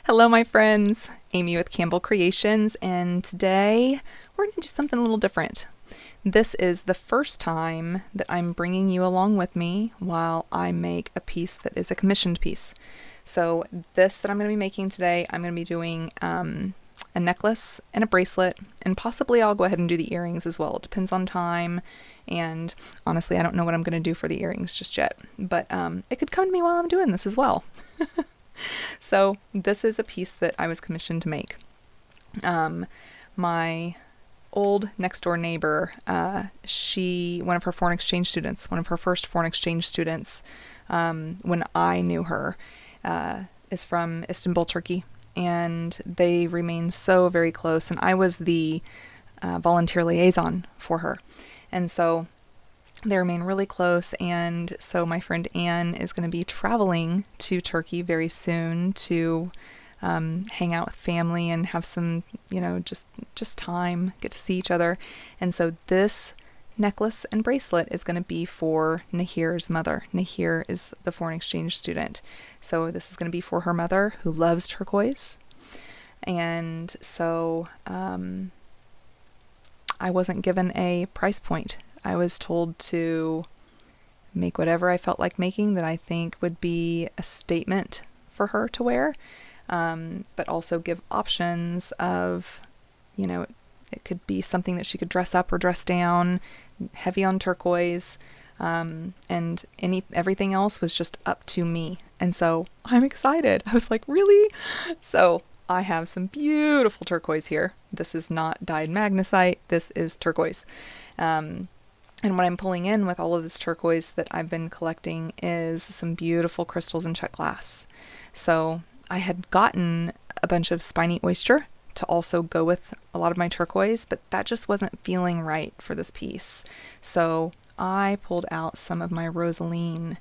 Hello, my friends. Amy with Campbell Creations, and today we're going to do something a little different. This is the first time that I'm bringing you along with me while I make a piece that is a commissioned piece. So this that I'm going to be making today, I'm going to be doing a necklace and a bracelet, and possibly I'll go ahead and do the earrings as well. It depends on time, and honestly, I don't know what I'm going to do for the earrings just yet, but it could come to me while I'm doing this as well. So this is a piece that I was commissioned to make. My old next door neighbor, one of her foreign exchange students, one of her first foreign exchange students, when I knew her, is from Istanbul, Turkey, and they remain so very close. And I was the volunteer liaison for her, and so they remain really close. And so my friend Anne is going to be traveling to Turkey very soon to hang out with family and have some, just time, get to see each other. And so this necklace and bracelet is going to be for Nahir's mother. Nahir is the foreign exchange student. So this is going to be for her mother, who loves turquoise. And so I wasn't given a price point. I was told to make whatever I felt like making that I think would be a statement for her to wear, but also give options of, it could be something that she could dress up or dress down, heavy on turquoise, and everything else was just up to me. And so I'm excited. I was like, really? So I have some beautiful turquoise here. This is not dyed magnesite. This is turquoise. And what I'm pulling in with all of this turquoise that I've been collecting is some beautiful crystals and check glass. So I had gotten a bunch of spiny oyster to also go with a lot of my turquoise, but that just wasn't feeling right for this piece. So I pulled out some of my rosaline,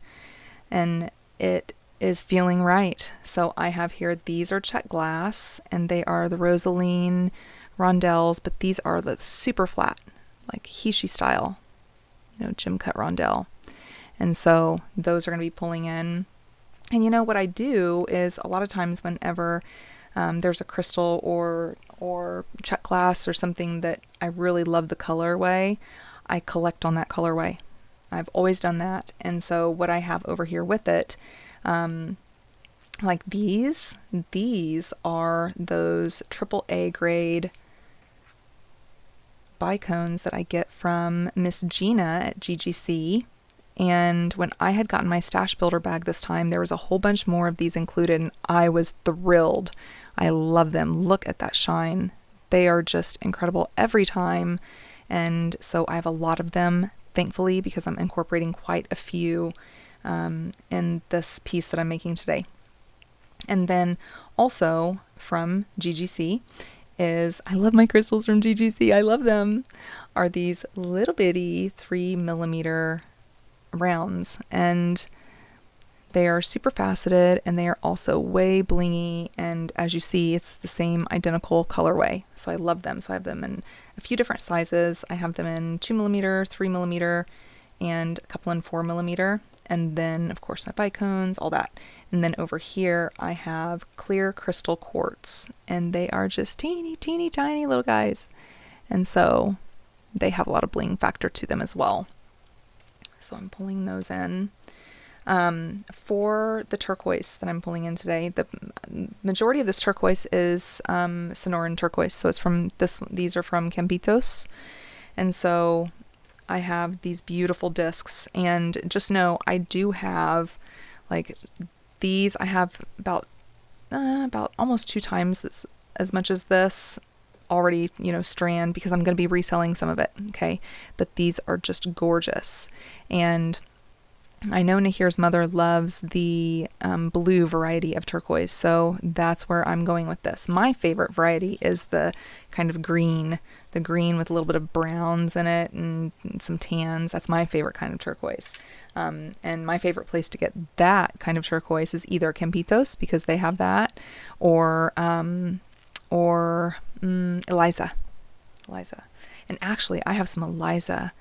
and it is feeling right. So I have here, these are check glass, and they are the rosaline rondelles, but these are the super flat, like Hishi style, gym cut rondelle. And so those are going to be pulling in. And what I do is a lot of times whenever there's a crystal or check glass or something that I really love the colorway, I collect on that colorway. I've always done that. And so what I have over here with it, like these are those AAA grade bicones that I get from Miss Gina at GGC. And when I had gotten my stash builder bag this time, there was a whole bunch more of these included, and I was thrilled. I love them. Look at that shine. They are just incredible every time. And so I have a lot of them, thankfully, because I'm incorporating quite a few in this piece that I'm making today. And then also from GGC I love my crystals from GGC. I love them. Are these little bitty 3mm rounds, and they are super faceted, and they are also way blingy. And as you see, it's the same identical colorway. So I love them. So I have them in a few different sizes. I have them in 2mm, 3mm, and a couple in 4mm. And then, of course, my bicones, all that. And then over here, I have clear crystal quartz, and they are just teeny, teeny, tiny little guys. And so they have a lot of bling factor to them as well. So I'm pulling those in. For the turquoise that I'm pulling in today, the majority of this turquoise is Sonoran turquoise. So it's from these are from Cambitos. And so I have these beautiful discs, and just know I do have like these. I have about almost 2 times as much as this already, strand, because I'm going to be reselling some of it. Okay. But these are just gorgeous. And I know Nahir's mother loves the blue variety of turquoise, so that's where I'm going with this. My favorite variety is the kind of green, the green with a little bit of browns in it and some tans. That's my favorite kind of turquoise. And my favorite place to get that kind of turquoise is either Campitos, because they have that, or Eliza. And actually, I have some Eliza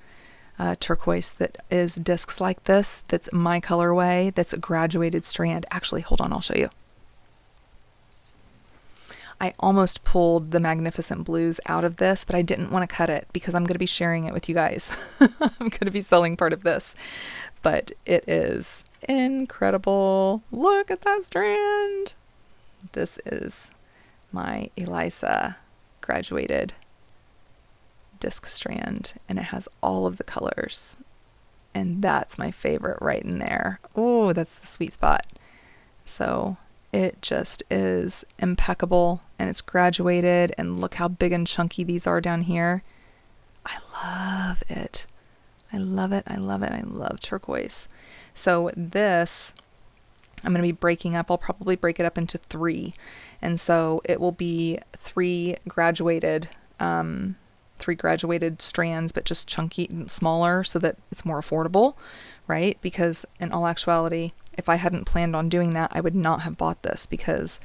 turquoise that is discs like this, that's my colorway, that's a graduated strand. Actually, hold on, I'll show you. I almost pulled the Magnificent Blues out of this, but I didn't want to cut it because I'm going to be sharing it with you guys. I'm going to be selling part of this, but it is incredible. Look at that strand. This is my Elisa graduated disc strand, and it has all of the colors, and that's my favorite right in there. Oh, that's the sweet spot. So it just is impeccable, and it's graduated, and look how big and chunky these are down here. I love it. I love it. I love it. I love turquoise. So this, I'm going to be breaking up. I'll probably break it up into 3. And so it will be 3 graduated strands, but just chunky and smaller so that it's more affordable, right? Because in all actuality, if I hadn't planned on doing that, I would not have bought this because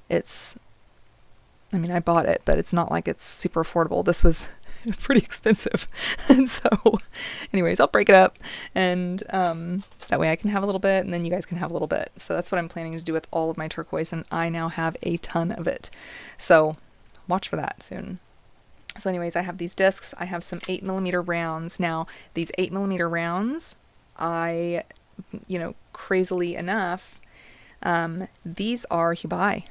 I bought it, but it's not like it's super affordable. This was pretty expensive. And so anyways, I'll break it up, and that way I can have a little bit and then you guys can have a little bit. So that's what I'm planning to do with all of my turquoise, and I now have a ton of it. So watch for that soon. So anyways, I have these discs. I have some 8mm rounds. Now, these 8mm rounds, crazily enough, these are Hubai.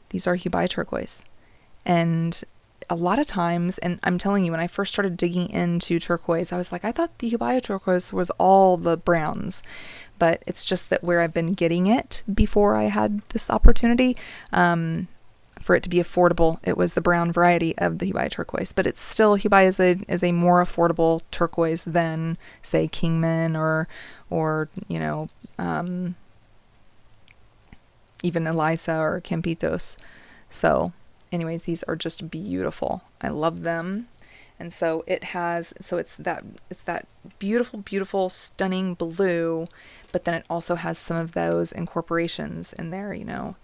These are Hubai turquoise. And a lot of times, and I'm telling you, when I first started digging into turquoise, I was like, I thought the Hubai turquoise was all the browns. But it's just that where I've been getting it before I had this opportunity, for it to be affordable, it was the brown variety of the Hubai turquoise. But it's still, Hubai is a more affordable turquoise than, say, Kingman or even Elisa or Campitos. So anyways, these are just beautiful. I love them. And so it's that beautiful, beautiful, stunning blue, but then it also has some of those incorporations in there,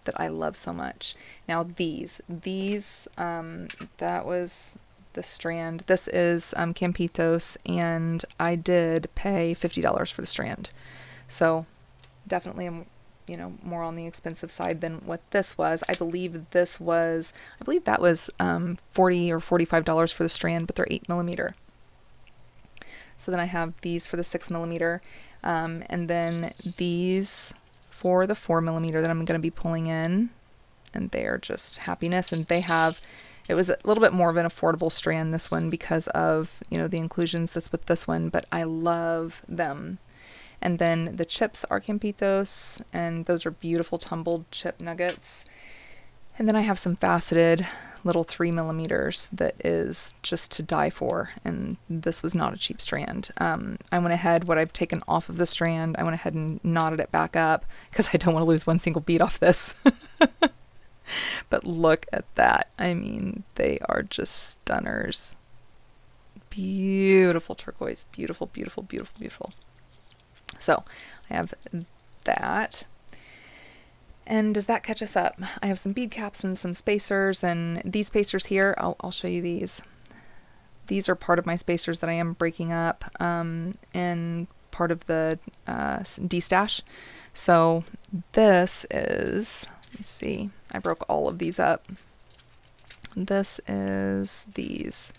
that I love so much. Now these, that was the strand. This is Campitos, and I did pay $50 for the strand. So definitely I'm more on the expensive side than what this was. I believe that was $40 or $45 for the strand, but they're 8mm. So then I have these for the 6mm, and then these for the 4mm that I'm going to be pulling in, and they are just happiness. And it was a little bit more of an affordable strand, this one, because of, the inclusions that's with this one, but I love them. And then the chips are Campitos, and those are beautiful tumbled chip nuggets. And then I have some faceted little 3mm that is just to die for, and this was not a cheap strand. I went ahead, what I've taken off of the strand, I went ahead and knotted it back up because I don't want to lose one single bead off this. But look at that. They are just stunners. Beautiful turquoise. Beautiful, beautiful, beautiful, beautiful. So I have that. And does that catch us up? I have some bead caps and some spacers, and these spacers here, I'll show you these. These are part of my spacers that I am breaking up, and part of the de-stash. So this is, let's see, I broke all of these up. This is these,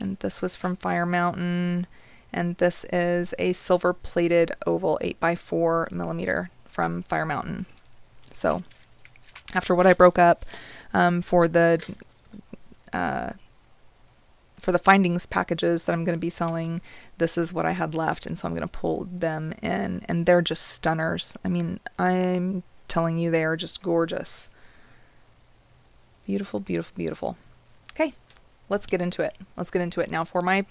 and this was from Fire Mountain. And this is a silver plated oval 8x4mm from Fire Mountain. So after what I broke up for the findings packages that I'm going to be selling, this is what I had left. And so I'm going to pull them in, and they're just stunners. I'm telling you, they are just gorgeous. Beautiful, beautiful, beautiful. Okay, let's get into it. Now for my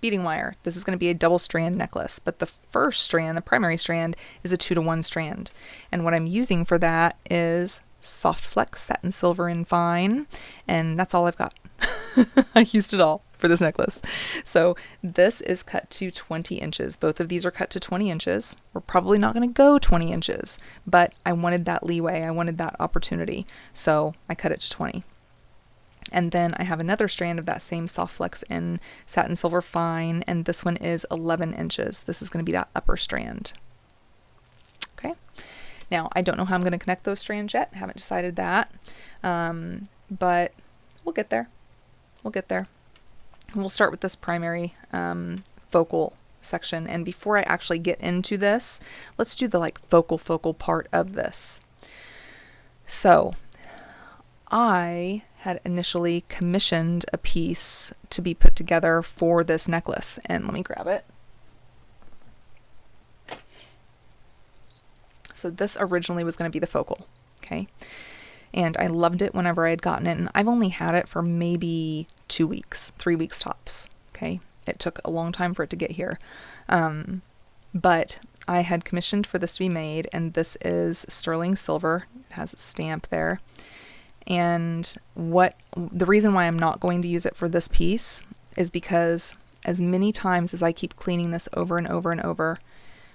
beading wire, this is going to be a double strand necklace, but the first strand, the primary strand, is a 2-to-1 strand, and what I'm using for that is Soft Flex Satin Silver in Fine, and that's all I've got. I used it all for this necklace. So this is cut to 20 inches. Both of these are cut to 20 inches. We're probably not going to go 20 inches, but I wanted that leeway. I wanted that opportunity, so I cut it to 20. And then I have another strand of that same Soft Flex in Satin Silver Fine, and this one is 11 inches. This is going to be that upper strand. Okay. Now, I don't know how I'm going to connect those strands yet. Haven't decided that. But we'll get there. We'll get there. And we'll start with this primary focal section. And before I actually get into this, let's do the like focal part of this. So I had initially commissioned a piece to be put together for this necklace. And let me grab it. So this originally was going to be the focal, okay? And I loved it whenever I had gotten it. And I've only had it for maybe 2 weeks, 3 weeks tops, okay? It took a long time for it to get here. But I had commissioned for this to be made, and this is sterling silver. It has a stamp there. And the reason why I'm not going to use it for this piece is because as many times as I keep cleaning this over and over and over,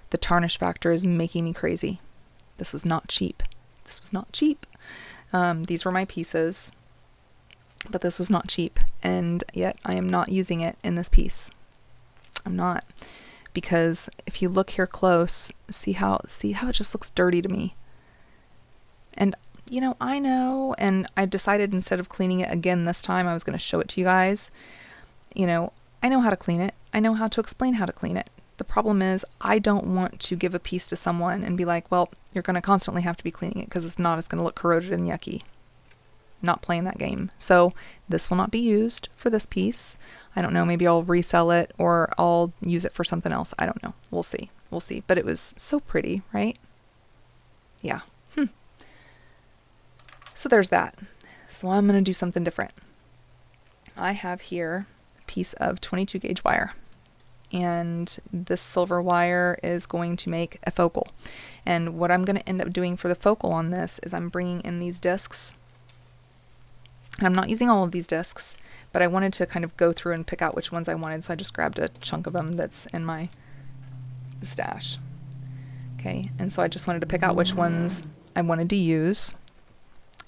the tarnish factor is making me crazy. This was not cheap. This was not cheap. These were my pieces, but this was not cheap, and yet I am not using it in this piece. I'm not, because if you look here close, see how it just looks dirty to me. And you know, I know, and I decided instead of cleaning it again this time, I was going to show it to you guys. You know, I know how to clean it. I know how to explain how to clean it. The problem is I don't want to give a piece to someone and be like, well, you're going to constantly have to be cleaning it, because if not, it's going to look corroded and yucky. Not playing that game. So this will not be used for this piece. I don't know, maybe I'll resell it or I'll use it for something else. I don't know. We'll see. We'll see. But it was so pretty, right? Yeah. So there's that. So I'm going to do something different. I have here a piece of 22 gauge wire. And this silver wire is going to make a focal. And what I'm going to end up doing for the focal on this is I'm bringing in these discs. And I'm not using all of these discs, but I wanted to kind of go through and pick out which ones I wanted, so I just grabbed a chunk of them that's in my stash. Okay, and so I just wanted to pick out which ones I wanted to use.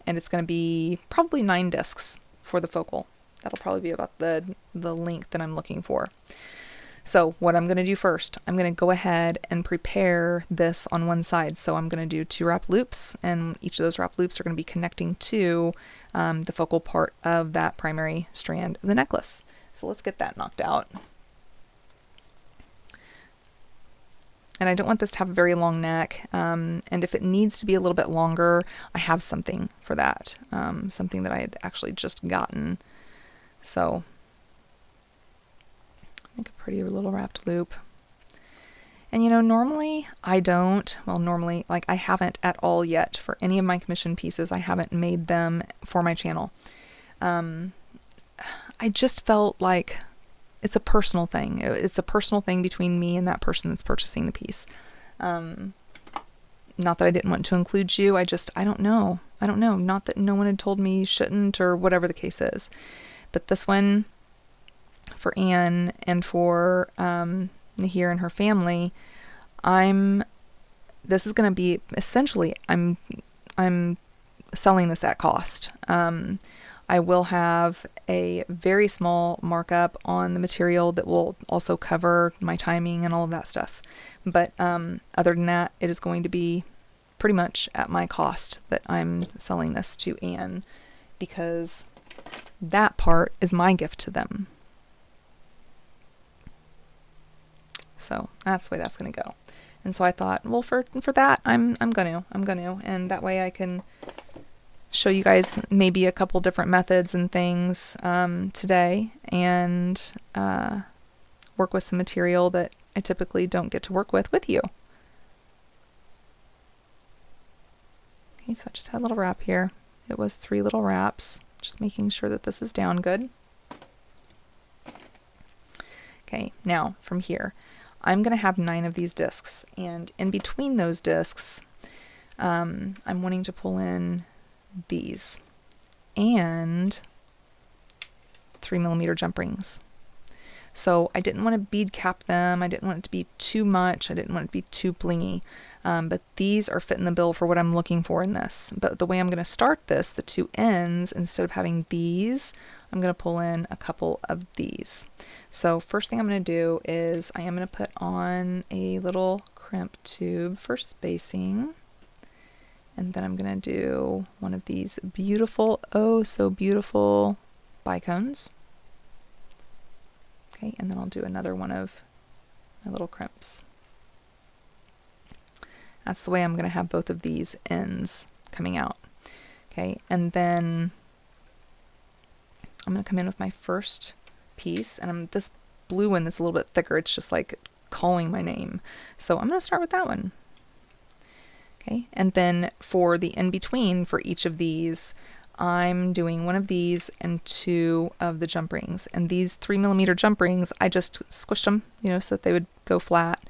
And it's going to be probably 9 discs for the focal. That'll probably be about the length that I'm looking for. So what I'm going to do first, I'm going to go ahead and prepare this on one side. So I'm going to do 2 wrap loops, and each of those wrap loops are going to be connecting to the focal part of that primary strand of the necklace. So let's get that knocked out. And I don't want this to have a very long neck, and if it needs to be a little bit longer, I have something for that, something that I had actually just gotten. So make a pretty little wrapped loop. And you know, normally I don't, well, normally, like I haven't at all yet for any of my commission pieces. I haven't made them for my channel. I just felt like it's a personal thing. It's a personal thing between me and that person that's purchasing the piece. Not that I didn't want to include you. I don't know. Not that no one had told me you shouldn't or whatever the case is. But this one, for Anne and for Nahir and her family, this is going to be essentially, I'm selling this at cost. I will have a very small markup on the material that will also cover my timing and all of that stuff. But other than that, it is going to be pretty much at my cost that I'm selling this to Anne, because that part is my gift to them. So that's the way that's going to go. And so I thought, well, for that, I'm going to, and that way I can show you guys maybe a couple different methods and things today, and work with some material that I typically don't get to work with you. Okay, so I just had a little wrap here. It was 3 little wraps, just making sure that this is down good. Okay, now from here, I'm going to have 9 of these discs, and in between those discs, I'm wanting to pull in these and 3mm jump rings. So I didn't want to bead cap them. I didn't want it to be too much. I didn't want it to be too blingy. But these are fitting the bill for what I'm looking for in this. But the way I'm going to start this, the 2 ends, instead of having these, I'm going to pull in a couple of these. So first thing I'm going to do is I am going to put on a little crimp tube for spacing. And then I'm going to do one of these beautiful, oh so beautiful bicones. Okay, and then I'll do another one of my little crimps. That's the way I'm going to have both of these ends coming out. Okay, and then I'm going to come in with my first piece, and this blue one that's a little bit thicker, it's just like calling my name. So I'm going to start with that one. Okay, and then for the in-between for each of these, I'm doing one of these and two of the jump rings. And these 3mm jump rings, I just squished them, you know, so that they would go flat.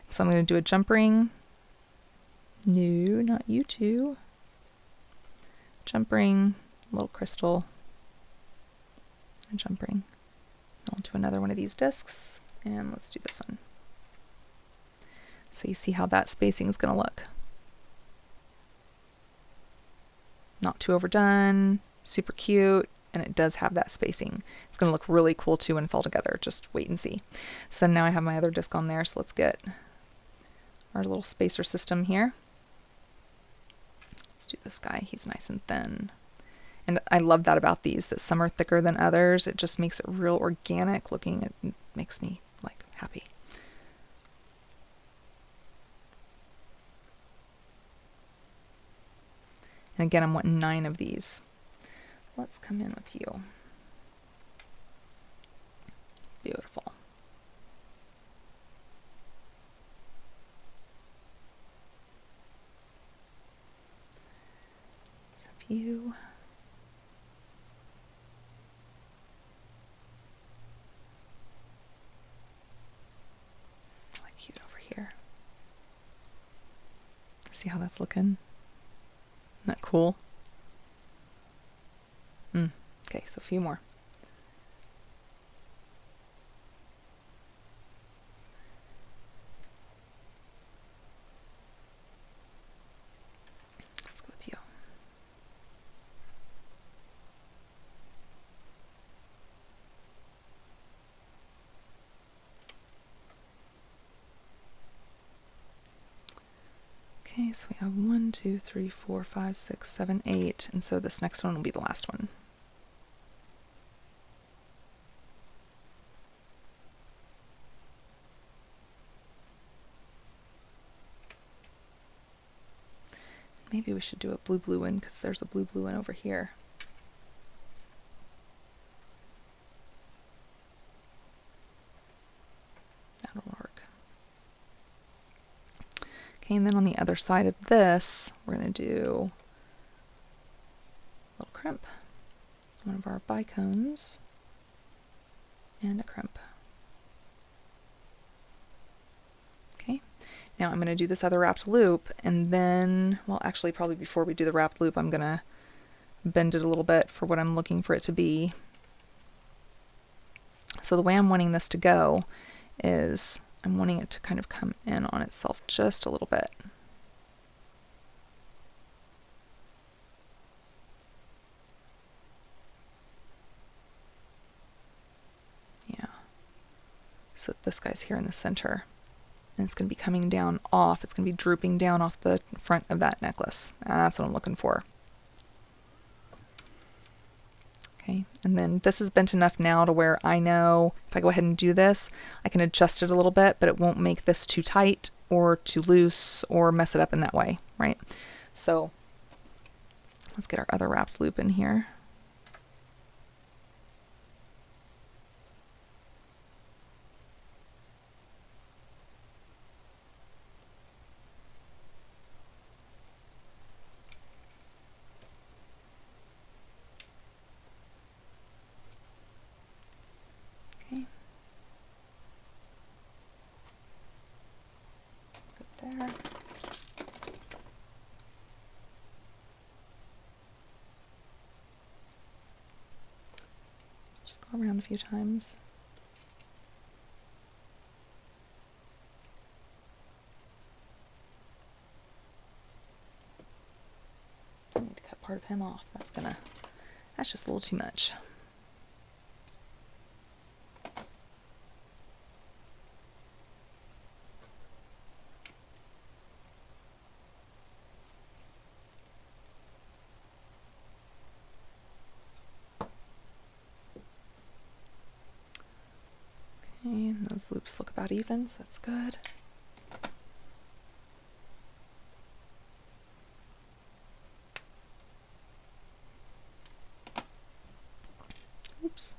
So I'm going to do a jump ring. No, not you two. Jump ring, little crystal, and jump ring. I'll do another one of these discs, and let's do this one. So you see how that spacing is going to look. Not too overdone, super cute, and it does have that spacing. It's going to look really cool too when it's all together. Just wait and see. So then now I have my other disc on there, so let's get our little spacer system here. Let's do this guy. He's nice and thin. And I love that about these, that some are thicker than others. It just makes it real organic looking. It makes me like happy. And again, I'm wanting 9 of these. Let's come in with you. Beautiful. Let's have you. Like cute over here. See how that's looking? Isn't that cool? Okay, so a few more. Let's go with you. Okay, so we have 1, 2, 3, 4, 5, 6, 7, 8, and so this next one will be the last one. Maybe we should do a blue one because there's a blue one over here. That'll work. Okay, and then on the other side of this, we're going to do a little crimp, one of our bicones, and a crimp. Okay, now I'm going to do this other wrapped loop, and then, well, actually probably before we do the wrapped loop, I'm going to bend it a little bit for what I'm looking for it to be. So the way I'm wanting this to go is I'm wanting it to kind of come in on itself just a little bit. Yeah. So this guy's here in the center. And it's going to be coming down off. It's going to be drooping down off the front of that necklace. That's what I'm looking for. Okay, and then this is bent enough now to where I know if I go ahead and do this, I can adjust it a little bit, but it won't make this too tight or too loose or mess it up in that way, right? So let's get our other wrapped loop in here. Okay. Good there. Just go around a few times. I need to cut part of him off. That's just a little too much. Those loops look about even, so that's good. Oops.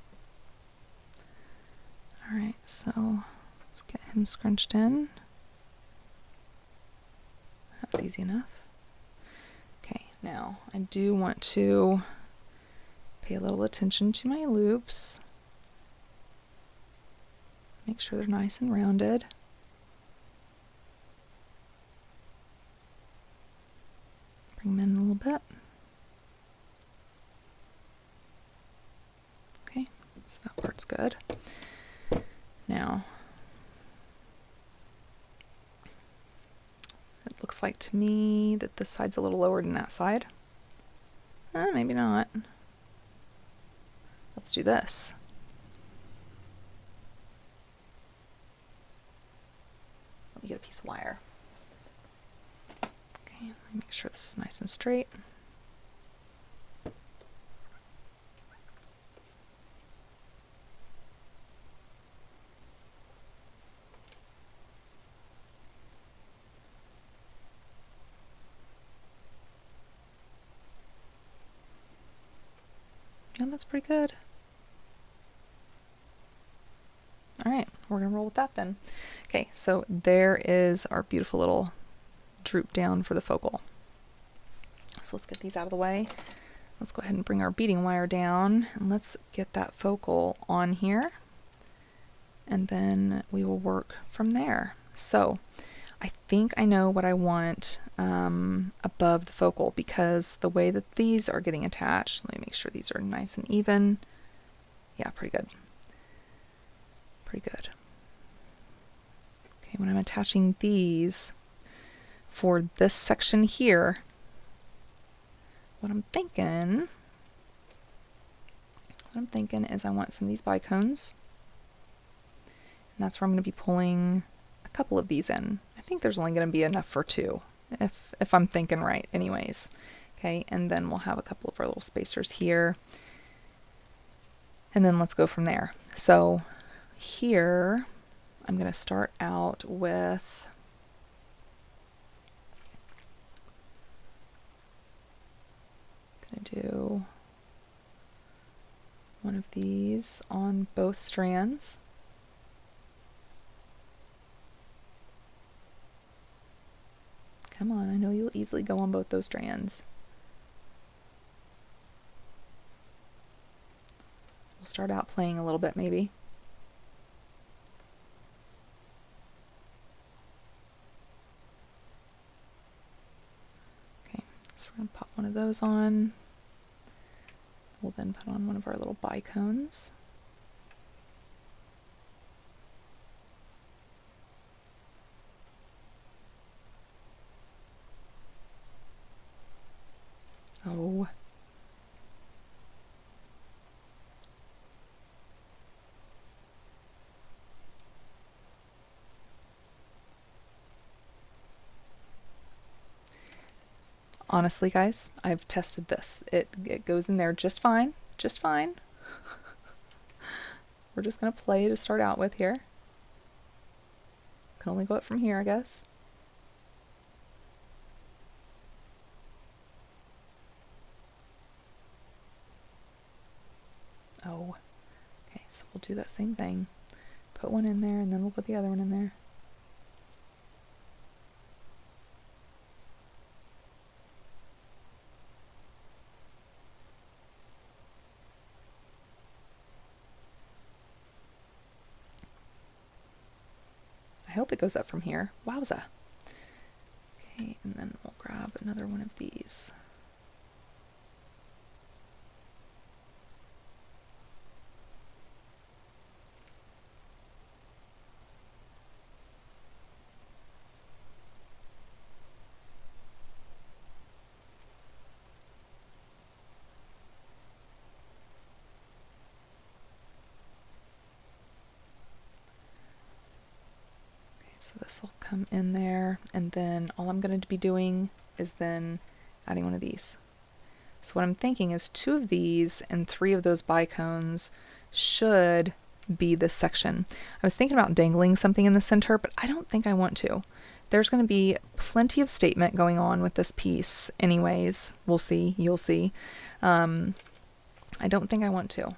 Alright, so let's get him scrunched in. That's easy enough. Okay, now I do want to pay a little attention to my loops. Make sure they're nice and rounded. Bring them in a little bit. Okay, so that part's good. Now, it looks like to me that this side's a little lower than that side. Maybe not. Let's do this. Let me get a piece of wire. Okay, let me make sure this is nice and straight. And that's pretty good. All right, we're gonna roll with that then. Okay, so there is our beautiful little droop down for the focal. So let's get these out of the way. Let's go ahead and bring our beading wire down and let's get that focal on here. And then we will work from there. So I think I know what I want above the focal, because the way that these are getting attached, let me make sure these are nice and even. Yeah, pretty good. Pretty good. Okay, when I'm attaching these for this section here, what I'm thinking is I want some of these bicones, and that's where I'm going to be pulling a couple of these in. I think there's only going to be enough for two, if I'm thinking right anyways. Okay, and then we'll have a couple of our little spacers here, and then let's go from there. So here I'm going to start out with do one of these on both strands. Come on, I know you'll easily go on both those strands. We'll start out playing a little bit maybe. Okay, so we're going to pop one of those on. We'll then put on one of our little bicones. Oh. Honestly, guys, I've tested this. It goes in there just fine, just fine. We're just going to play to start out with here. Can only go up from here, I guess. Oh, okay, so we'll do that same thing. Put one in there, and then we'll put the other one in there. I hope it goes up from here. Wowza. Okay, and then we'll grab another one of these. So this will come in there, and then all I'm going to be doing is then adding one of these. So what I'm thinking is 2 of these and 3 of those bicones should be this section. I was thinking about dangling something in the center, but I don't think I want to. There's going to be plenty of statement going on with this piece anyways. We'll see. You'll see. I don't think I want to.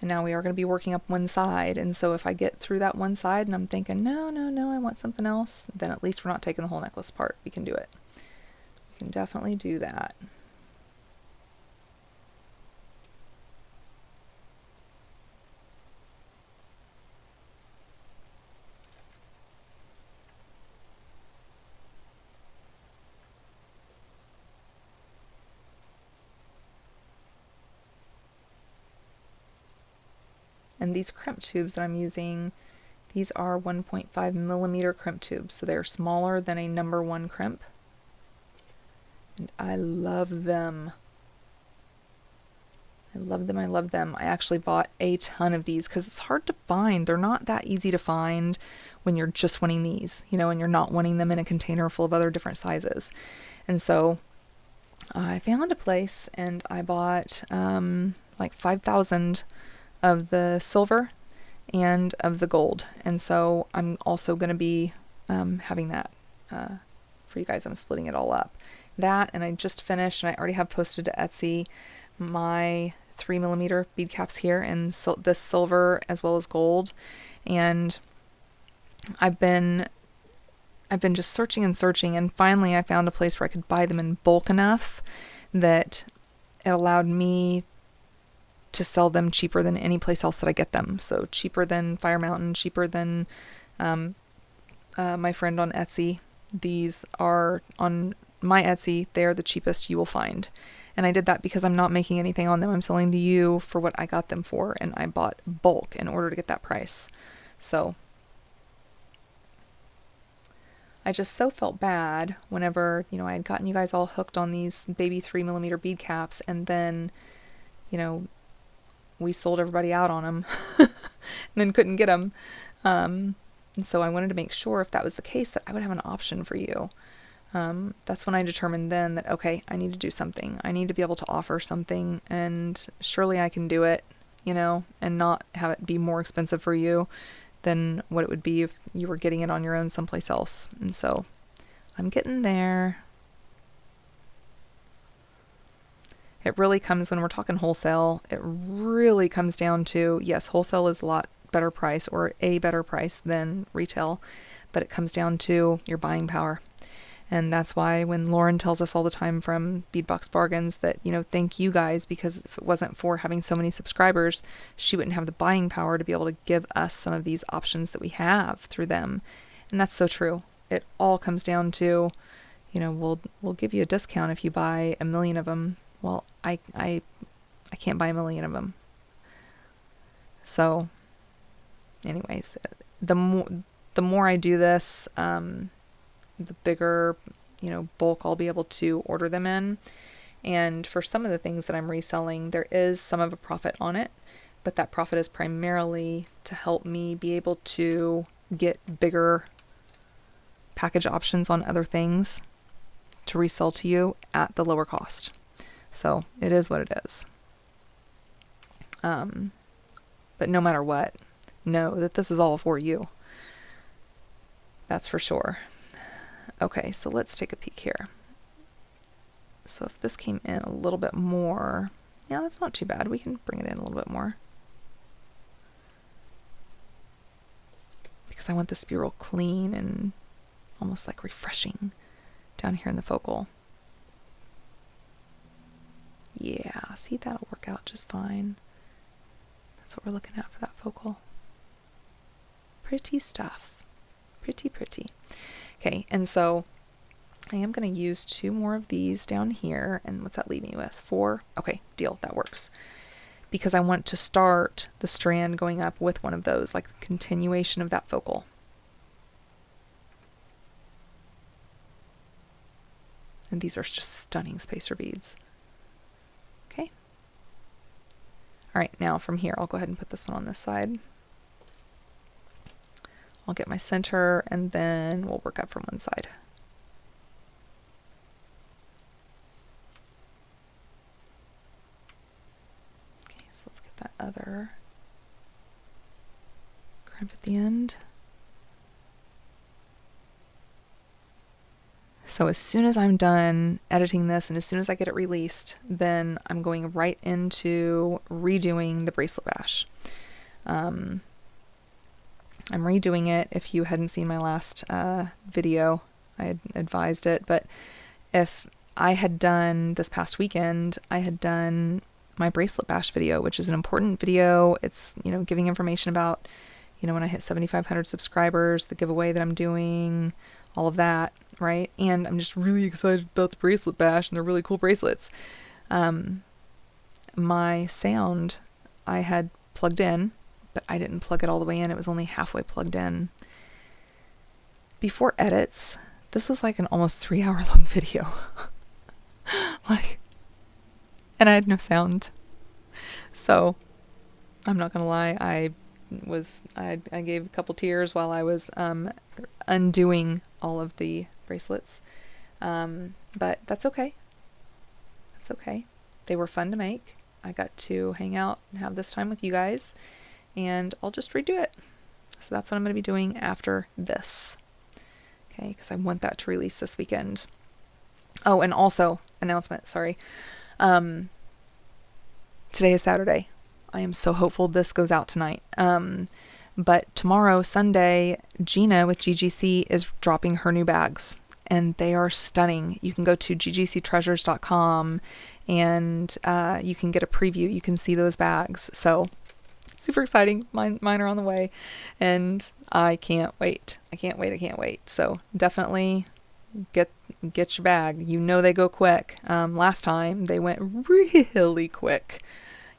And now we are going to be working up one side. And so if I get through that one side and I'm thinking, no, no, no, I want something else, then at least we're not taking the whole necklace apart. We can do it. We can definitely do that. And these crimp tubes that I'm using, these are 1.5 millimeter crimp tubes, so they're smaller than a number 1 crimp. And I love them. I love them, I love them. I actually bought a ton of these because it's hard to find. They're not that easy to find when you're just wanting these, you know, and you're not wanting them in a container full of other different sizes. And so I found a place and I bought like 5,000 of the silver and of the gold. And so I'm also going to be having that for you guys. I'm splitting it all up. That, and I just finished, and I already have posted to Etsy my 3 millimeter bead caps here in this silver as well as gold. And I've been just searching and searching, and finally I found a place where I could buy them in bulk enough that it allowed me to sell them cheaper than any place else that I get them. So cheaper than Fire Mountain, cheaper than my friend on Etsy. These are on my Etsy. They're the cheapest you will find. And I did that because I'm not making anything on them. I'm selling to you for what I got them for, and I bought bulk in order to get that price. So I just so felt bad whenever, you know, I had gotten you guys all hooked on these baby 3 millimeter bead caps, and then, you know, we sold everybody out on them and then couldn't get them. And so I wanted to make sure if that was the case that I would have an option for you. That's when I determined then that, okay, I need to do something. I need to be able to offer something, and surely I can do it, you know, and not have it be more expensive for you than what it would be if you were getting it on your own someplace else. And so I'm getting there. It really comes, when we're talking wholesale, it really comes down to, yes, wholesale is a lot better price, or a better price than retail, but it comes down to your buying power. And that's why when Lauren tells us all the time from Beadbox Bargains that, you know, thank you guys, because if it wasn't for having so many subscribers, she wouldn't have the buying power to be able to give us some of these options that we have through them. And that's so true. It all comes down to, you know, we'll give you a discount if you buy 1 million of them. Well, I can't buy 1 million of them. So anyways, the more I do this, the bigger, you know, bulk I'll be able to order them in. And for some of the things that I'm reselling, there is some of a profit on it, but that profit is primarily to help me be able to get bigger package options on other things to resell to you at the lower cost. So it is what it is. But no matter what, know that this is all for you. That's for sure. Okay, so let's take a peek here. So if this came in a little bit more, yeah, that's not too bad. We can bring it in a little bit more. Because I want this to be real clean and almost like refreshing down here in the focal. Yeah, see, that'll work out just fine. That's what we're looking at for that focal. Pretty stuff. Pretty, pretty. Okay, and so I am going to use 2 more of these down here. And what's that leave me with? 4? Okay, deal, that works. Because I want to start the strand going up with one of those, like the continuation of that focal. And these are just stunning spacer beads. Okay. All right, now from here, I'll go ahead and put this one on this side. I'll get my center, and then we'll work up from one side. So let's get that other crimp at the end. So as soon as I'm done editing this and as soon as I get it released, then I'm going right into redoing the bracelet bash. I'm redoing it. If you hadn't seen my last video, I had advised it, but if I had done this past weekend, I had done my bracelet bash video, which is an important video. It's, giving information about, when I hit 7,500 subscribers, the giveaway that I'm doing, all of that, right? And I'm just really excited about the bracelet bash, and they're really cool bracelets. My sound I had plugged in, but I didn't plug it all the way in. It was only halfway plugged in. Before edits, this was like an almost 3-hour long video. And I had no sound. So, I'm not gonna lie, I gave a couple tears while I was undoing all of the bracelets. But that's okay. That's okay. They were fun to make. I got to hang out and have this time with you guys, and I'll just redo it. So that's what I'm going to be doing after this. Okay, because I want that to release this weekend. Oh, and also, announcement, sorry. Today is Saturday. I am so hopeful this goes out tonight. But tomorrow, Sunday, Gina with GGC is dropping her new bags, and they are stunning. You can go to ggctreasures.com and you can get a preview. You can see those bags. So super exciting. Mine are on the way, and I can't wait. I can't wait. So definitely get your bag. They go quick. Last time they went really quick.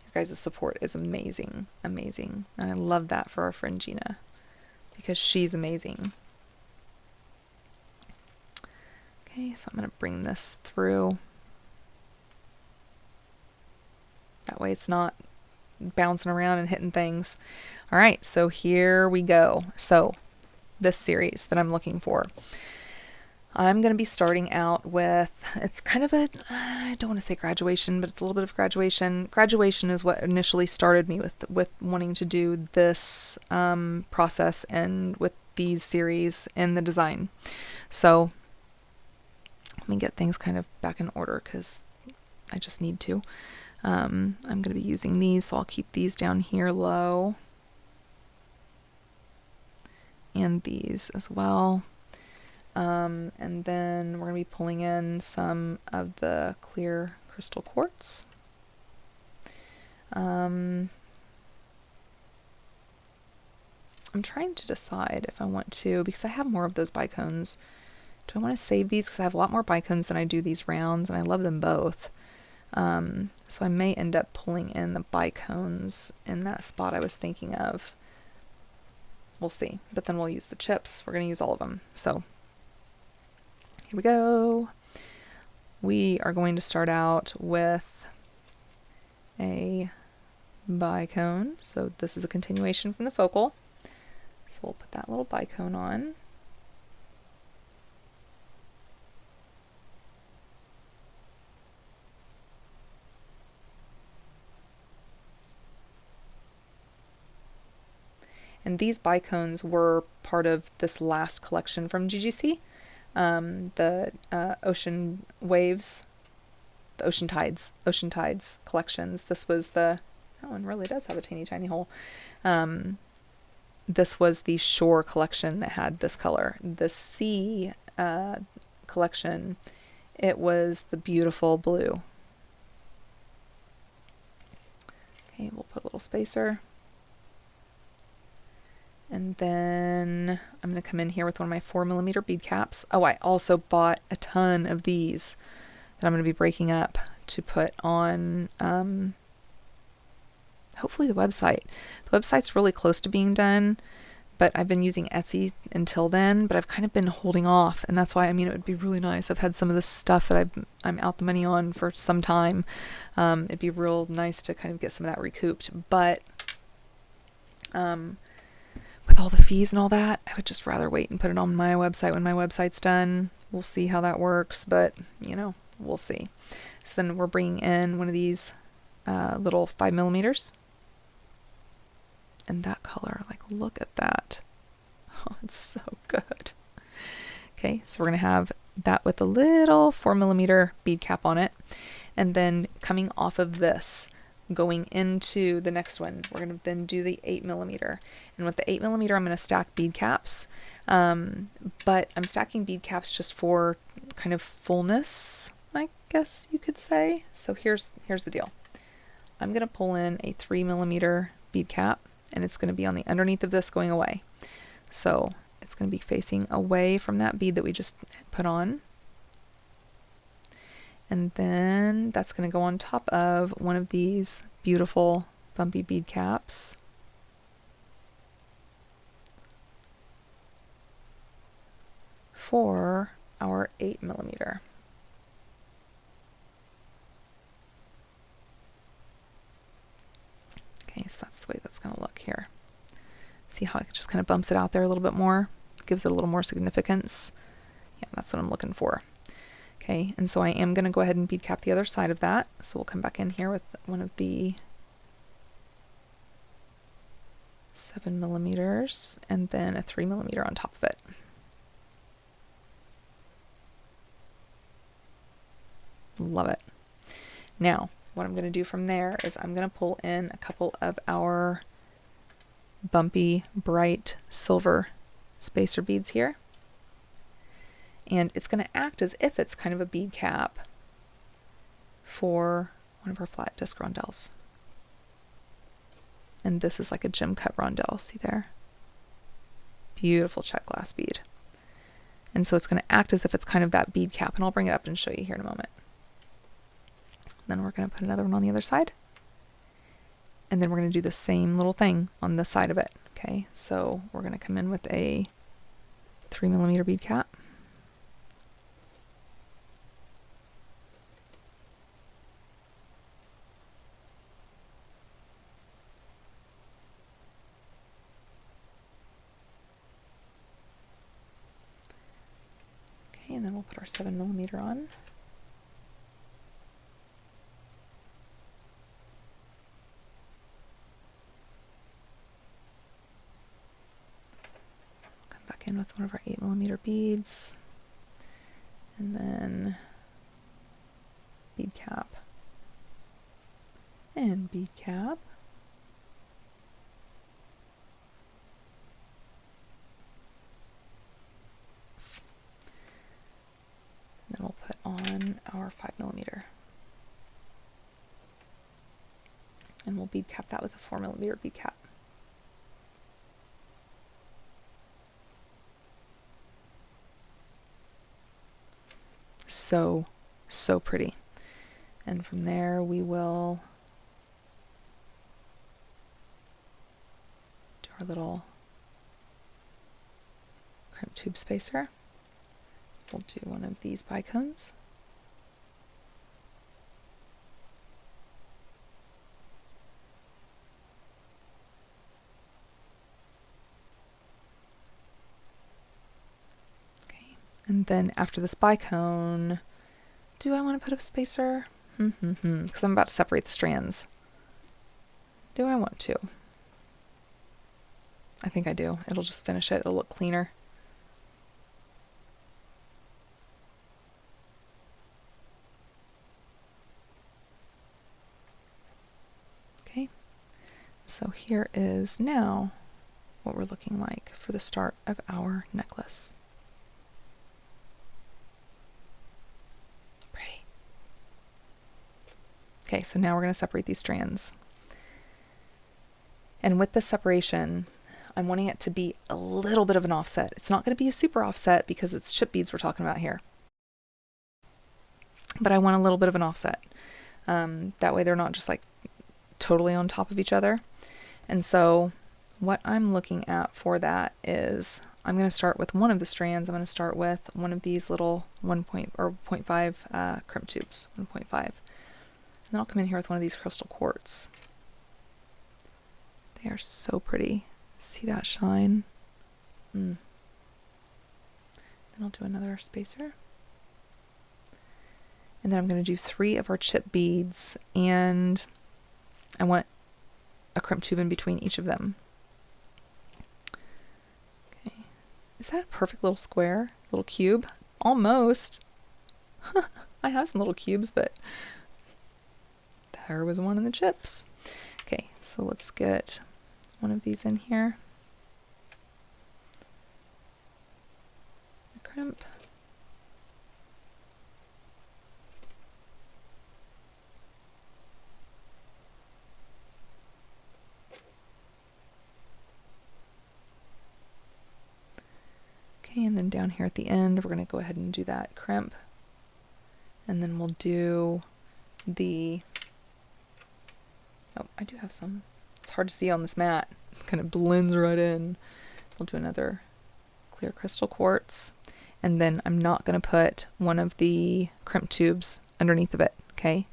Your guys' support is amazing. And I love that for our friend Gina, because she's amazing. Okay, so I'm going to bring this through. That way it's not bouncing around and hitting things. All right, so here we go. So this series that I'm looking for, I'm going to be starting out with, it's kind of I don't want to say graduation, but it's a little bit of graduation. Graduation is what initially started me with wanting to do this process and with these series and the design. So let me get things kind of back in order because I just need to. I'm going to be using these, so I'll keep these down here low. And these as well. And then we're going to be pulling in some of the clear crystal quartz. I'm trying to decide if I want to, because I have more of those bicones. Do I want to save these? Because I have a lot more bicones than I do these rounds, and I love them both. So I may end up pulling in the bicones in that spot I was thinking of. We'll see. But then we'll use the chips. We're going to use all of them. So here we go. We are going to start out with a bicone. So this is a continuation from the focal. So we'll put that little bicone on. And these bicones were part of this last collection from GGC, the Ocean Waves, the Ocean Tides collections. This was that one really does have a teeny tiny hole. This was the Shore collection that had this color. The Sea collection, it was the beautiful blue. Okay, we'll put a little spacer. And then I'm going to come in here with one of my 4mm bead caps. Oh, I also bought a ton of these that I'm going to be breaking up to put on, hopefully the website. The website's really close to being done, but I've been using Etsy until then, but I've kind of been holding off, and that's why, it would be really nice. I've had some of this stuff that I'm out the money on for some time. It'd be real nice to kind of get some of that recouped, but with all the fees and all that, I would just rather wait and put it on my website when my website's done. We'll see how that works, but, we'll see. So then we're bringing in one of these little 5mm. And that color, like, look at that. Oh, it's so good. Okay, so we're going to have that with a little 4mm bead cap on it. And then coming off of this, going into the next one, we're going to then do the 8mm. And with the 8mm, I'm going to stack bead caps. But I'm stacking bead caps just for kind of fullness, I guess you could say. So here's the deal. I'm going to pull in a 3mm bead cap, and it's going to be on the underneath of this going away. So it's going to be facing away from that bead that we just put on. And then that's going to go on top of one of these beautiful bumpy bead caps. For our 8mm. Okay, so that's the way that's going to look here. See how it just kind of bumps it out there a little bit more? Gives it a little more significance. Yeah, that's what I'm looking for. Okay, and so I am going to go ahead and bead cap the other side of that. So we'll come back in here with one of the 7mm and then a 3mm on top of it. Love it. Now, what I'm going to do from there is I'm going to pull in a couple of our bumpy, bright silver spacer beads here. And it's going to act as if it's kind of a bead cap for one of our flat disc rondelles. And this is like a gem cut rondelle, see there? Beautiful check glass bead. And so it's going to act as if it's kind of that bead cap, and I'll bring it up and show you here in a moment. Then we're going to put another one on the other side. And then we're going to do the same little thing on this side of it. Okay, so we're going to come in with a 3mm bead cap. Okay, and then we'll put our 7mm on. In with one of our 8mm beads, and then bead cap and bead cap. And then we'll put on our 5mm, and we'll bead cap that with a 4mm bead cap. So pretty. And from there we will do our little crimp tube spacer. We'll do one of these bicones. And then after this bicone, do I want to put a spacer? Because I'm about to separate the strands. Do I want to? I think I do. It'll just finish it. It'll look cleaner. Okay. So here is now what we're looking like for the start of our necklace. Okay, so now we're going to separate these strands. And with this separation, I'm wanting it to be a little bit of an offset. It's not going to be a super offset because it's chip beads we're talking about here. But I want a little bit of an offset. That way they're not just like totally on top of each other. And so what I'm looking at for that is I'm going to start with one of the strands. I'm going to start with one of these little 0.5 crimp tubes, 1.5. And then I'll come in here with one of these crystal quartz. They are so pretty. See that shine? Then I'll do another spacer. And then I'm going to do 3 of our chip beads, and I want a crimp tube in between each of them. Okay. Is that a perfect little square? Little cube? Almost. I have some little cubes, but there was one in the chips. Okay, so let's get one of these in here. A crimp. Okay, and then down here at the end, we're going to go ahead and do that crimp. And then we'll do the, oh, I do have some. It's hard to see on this mat. It kind of blends right in. We'll do another clear crystal quartz. And then I'm not going to put one of the crimp tubes underneath of it, okay?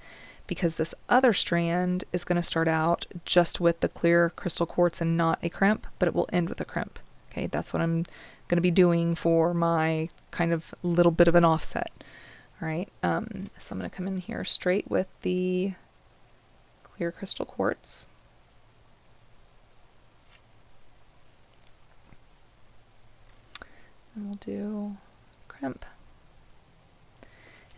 Because this other strand is going to start out just with the clear crystal quartz and not a crimp, but it will end with a crimp. Okay, that's what I'm going to be doing for my kind of little bit of an offset. All right, so I'm going to come in here straight with the clear crystal quartz. And we'll do crimp.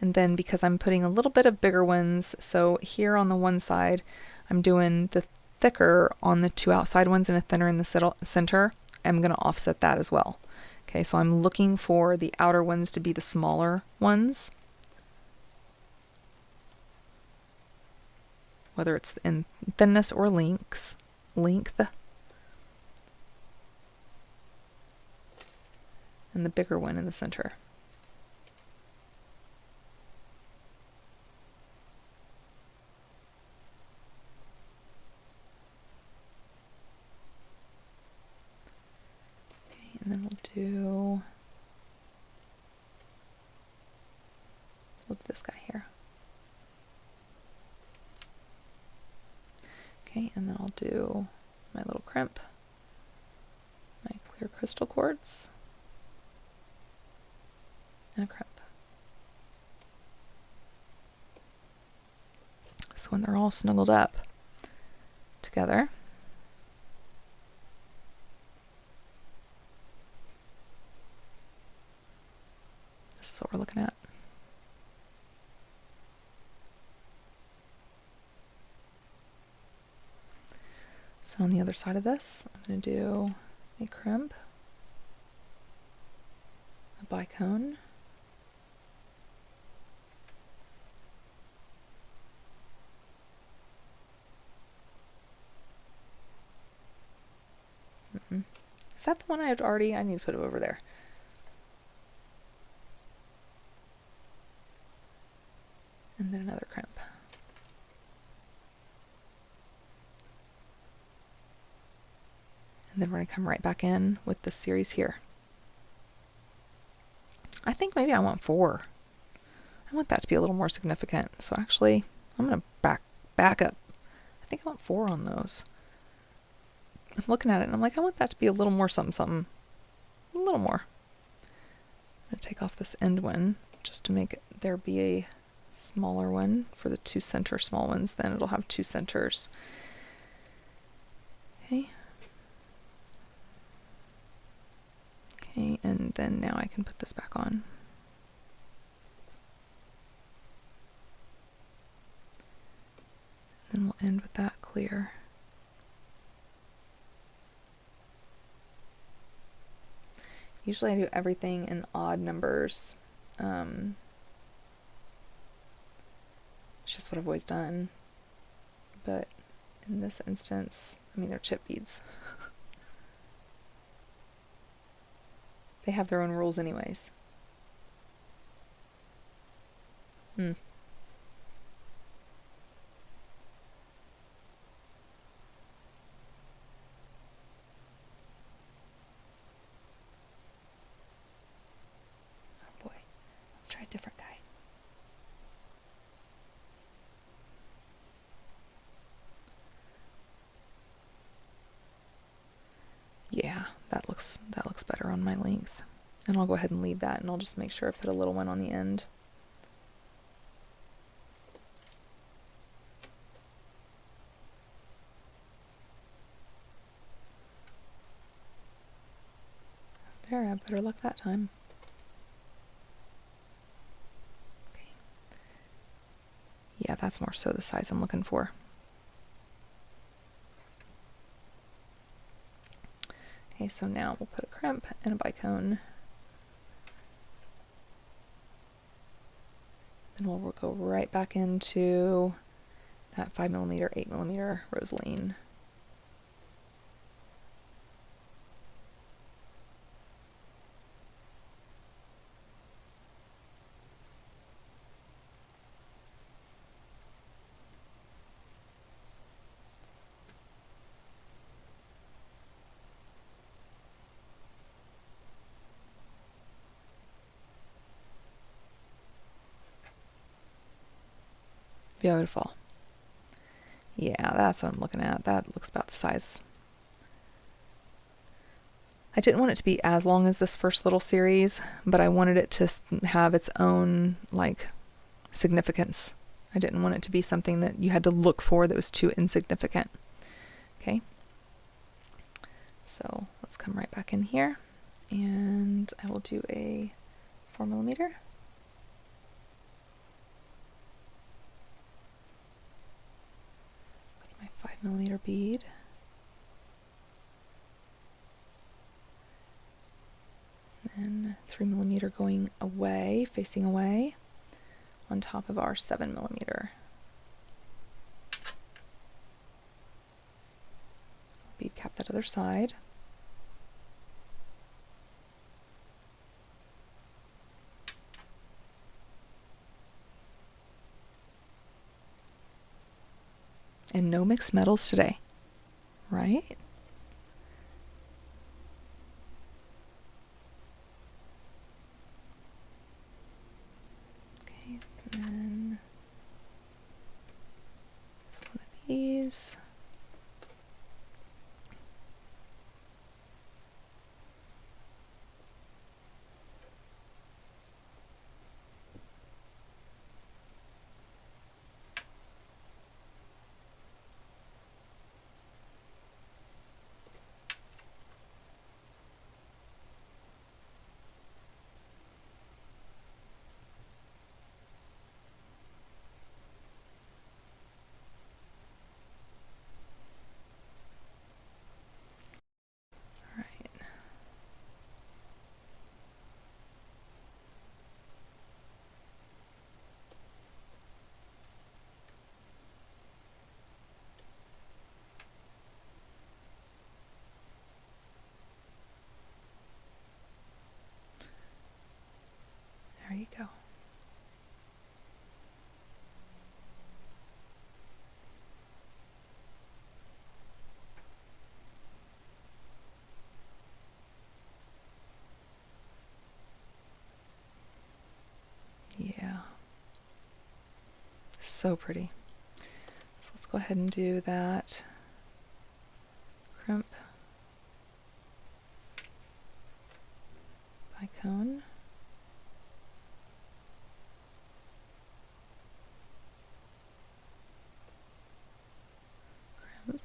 And then because I'm putting a little bit of bigger ones, so here on the one side, I'm doing the thicker on the two outside ones and a thinner in the center. I'm going to offset that as well. Okay, so I'm looking for the outer ones to be the smaller ones, whether it's in thinness or length. And the bigger one in the center. Okay, and then we'll do this guy here. Okay, and then I'll do my little crimp, my clear crystal quartz, and a crimp. So when they're all snuggled up together, this is what we're looking at. So on the other side of this, I'm going to do a crimp, a bicone, Is that the one I had already? I need to put it over there. And then another crimp. And then we're going to come right back in with this series here. I think maybe I want 4. I want that to be a little more significant. So actually, I'm going to back up. I think I want 4 on those. I'm looking at it and I'm like, I want that to be a little more something, something. A little more. I'm going to take off this end one just to make there be a smaller one for the 2 center small ones. Then it'll have 2 centers. Okay. Okay, and then now I can put this back on. Then we'll end with that clear. Usually I do everything in odd numbers. It's just what I've always done. But in this instance, I mean, they're chip beads. They have their own rules anyways. Oh boy, let's try a different guy. Yeah, that looks better on my length. And I'll go ahead and leave that, and I'll just make sure I put a little one on the end. better luck that time. Okay. Yeah, that's more so the size I'm looking for. Okay, so now we'll put a crimp and a bicone. And we'll go right back into that 5mm, 8mm rosaline. Beautiful. Yeah, that's what I'm looking at. That looks about the size. I didn't want it to be as long as this first little series, but I wanted it to have its own, like, significance. I didn't want it to be something that you had to look for that was too insignificant. Okay. So let's come right back in here, and I will do a 4mm. My 5mm bead. And 3mm going away, facing away, on top of our 7mm. Bead cap that other side. And no mixed metals today, right? Okay, and then one of these. There you go. Yeah. So pretty. So let's go ahead and do that crimp bicone. Crimp.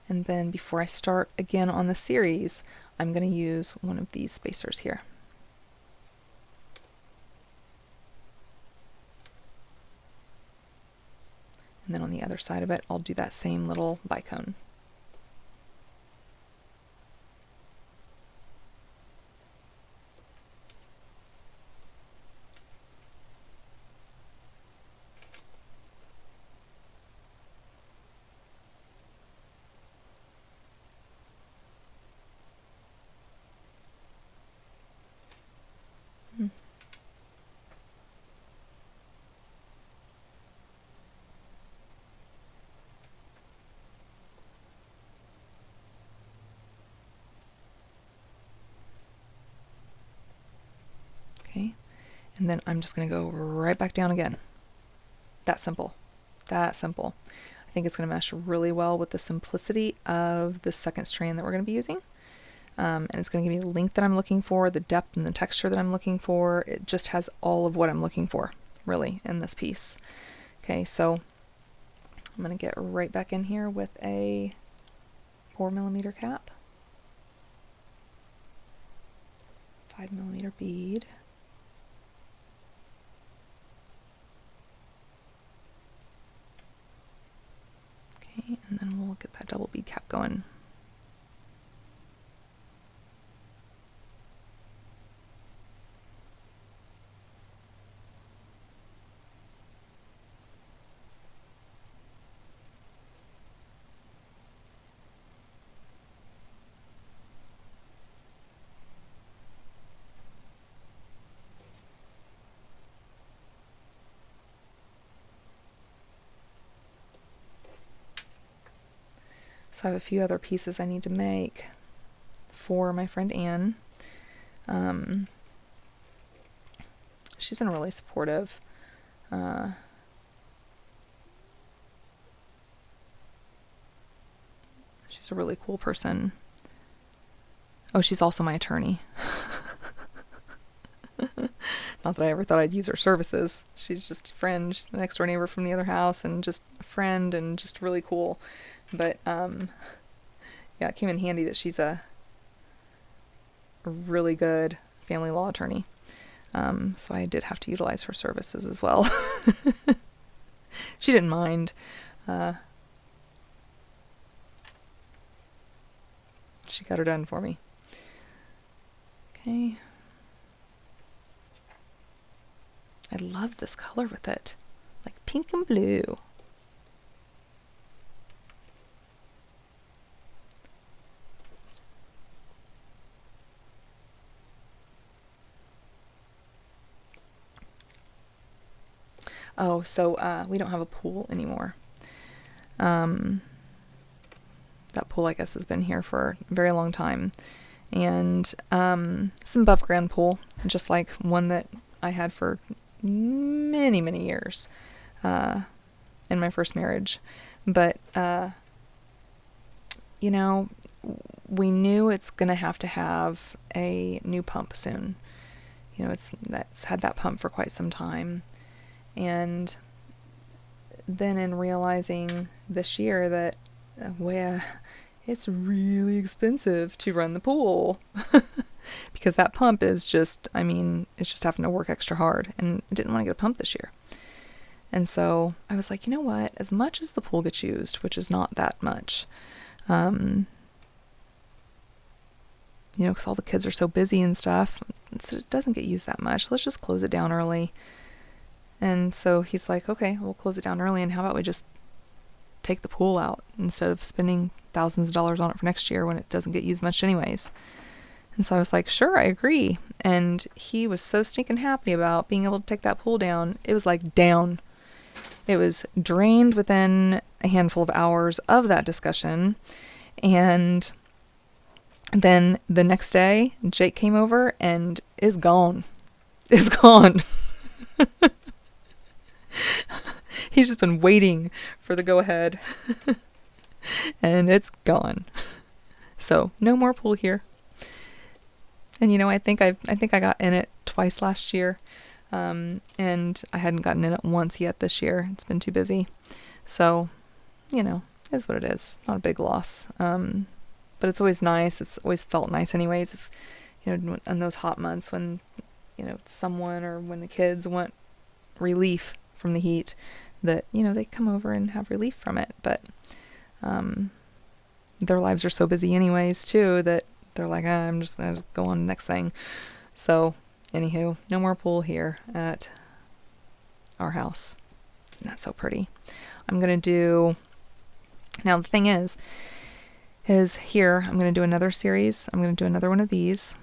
And then before I start again on the series, I'm going to use one of these spacers here. And then on the other side of it, I'll do that same little bicone. Okay, and then I'm just going to go right back down again. That simple. That simple. I think it's going to mesh really well with the simplicity of the second strand that we're going to be using. And it's going to give me the length that I'm looking for, the depth and the texture that I'm looking for. It just has all of what I'm looking for, really, in this piece. Okay, so I'm going to get right back in here with a 4mm cap, 5mm bead. Okay, and then we'll get that double bead cap going. So I have a few other pieces I need to make for my friend Anne. She's been really supportive. She's a really cool person. Oh, she's also my attorney. Not that I ever thought I'd use her services. She's just a friend. She's the next door neighbor from the other house and just a friend and just really cool. But, yeah, it came in handy that she's a really good family law attorney. So I did have to utilize her services as well. She didn't mind. She got her done for me. Okay. I love this color with it. Like pink and blue. Oh, so we don't have a pool anymore. That pool, I guess, has been here for a very long time. And it's an above ground pool, just like one that I had for many, many years in my first marriage. But, you know, we knew it's going to have a new pump soon. You know, that's had that pump for quite some time. And then in realizing this year that, well, it's really expensive to run the pool because that pump is just, I mean, it's just having to work extra hard, and I didn't want to get a pump this year. And so I was like, you know what, as much as the pool gets used, which is not that much, you know, because all the kids are so busy and stuff, so it doesn't get used that much. Let's just close it down early. And so he's like, okay, we'll close it down early, and how about we just take the pool out instead of spending thousands of dollars on it for next year when it doesn't get used much anyways. And so I was like, sure, I agree. And he was so stinking happy about being able to take that pool down. It was like down. It was drained within a handful of hours of that discussion. And then the next day, Jake came over and is gone. Is gone. He's just been waiting for the go-ahead, and it's gone. So no more pool here. And you know, I think I got in it twice last year, and I hadn't gotten in it once yet this year. It's been too busy. So, you know, it is what it is. Not a big loss. But it's always nice. It's always felt nice, anyways. If, you know, in those hot months when, you know, someone or when the kids want relief from the heat, that, you know, they come over and have relief from it. But their lives are so busy anyways too that they're like, I'm just gonna go on to the next thing. So anywho, no more pool here at our house. And that's so pretty. I'm gonna do, now the thing is here I'm gonna do another series. I'm gonna do another one of these,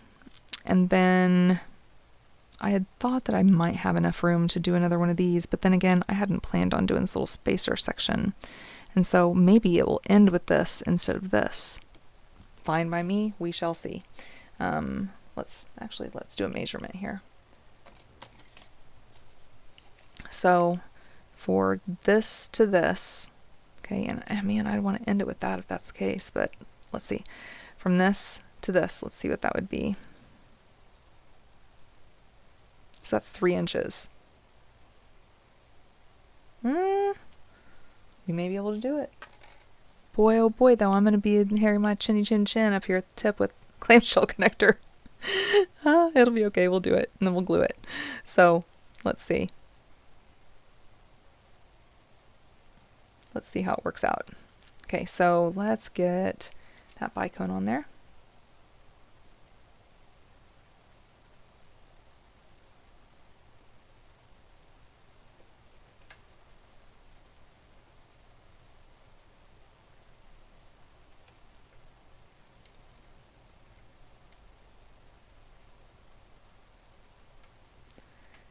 and then I had thought that I might have enough room to do another one of these, but then again, I hadn't planned on doing this little spacer section. And so maybe it will end with this instead of this. Fine by me, we shall see. Let's do a measurement here. So for this to this, okay, and I mean, I'd want to end it with that if that's the case, but let's see. From this to this, let's see what that would be. So that's 3 inches. we may be able to do it. Boy, oh boy, though, I'm going to be tearing my chinny chin chin up here at the tip with clamshell connector. It'll be okay. We'll do it, and then we'll glue it. So let's see. Let's see how it works out. Okay, so let's get that bicone on there.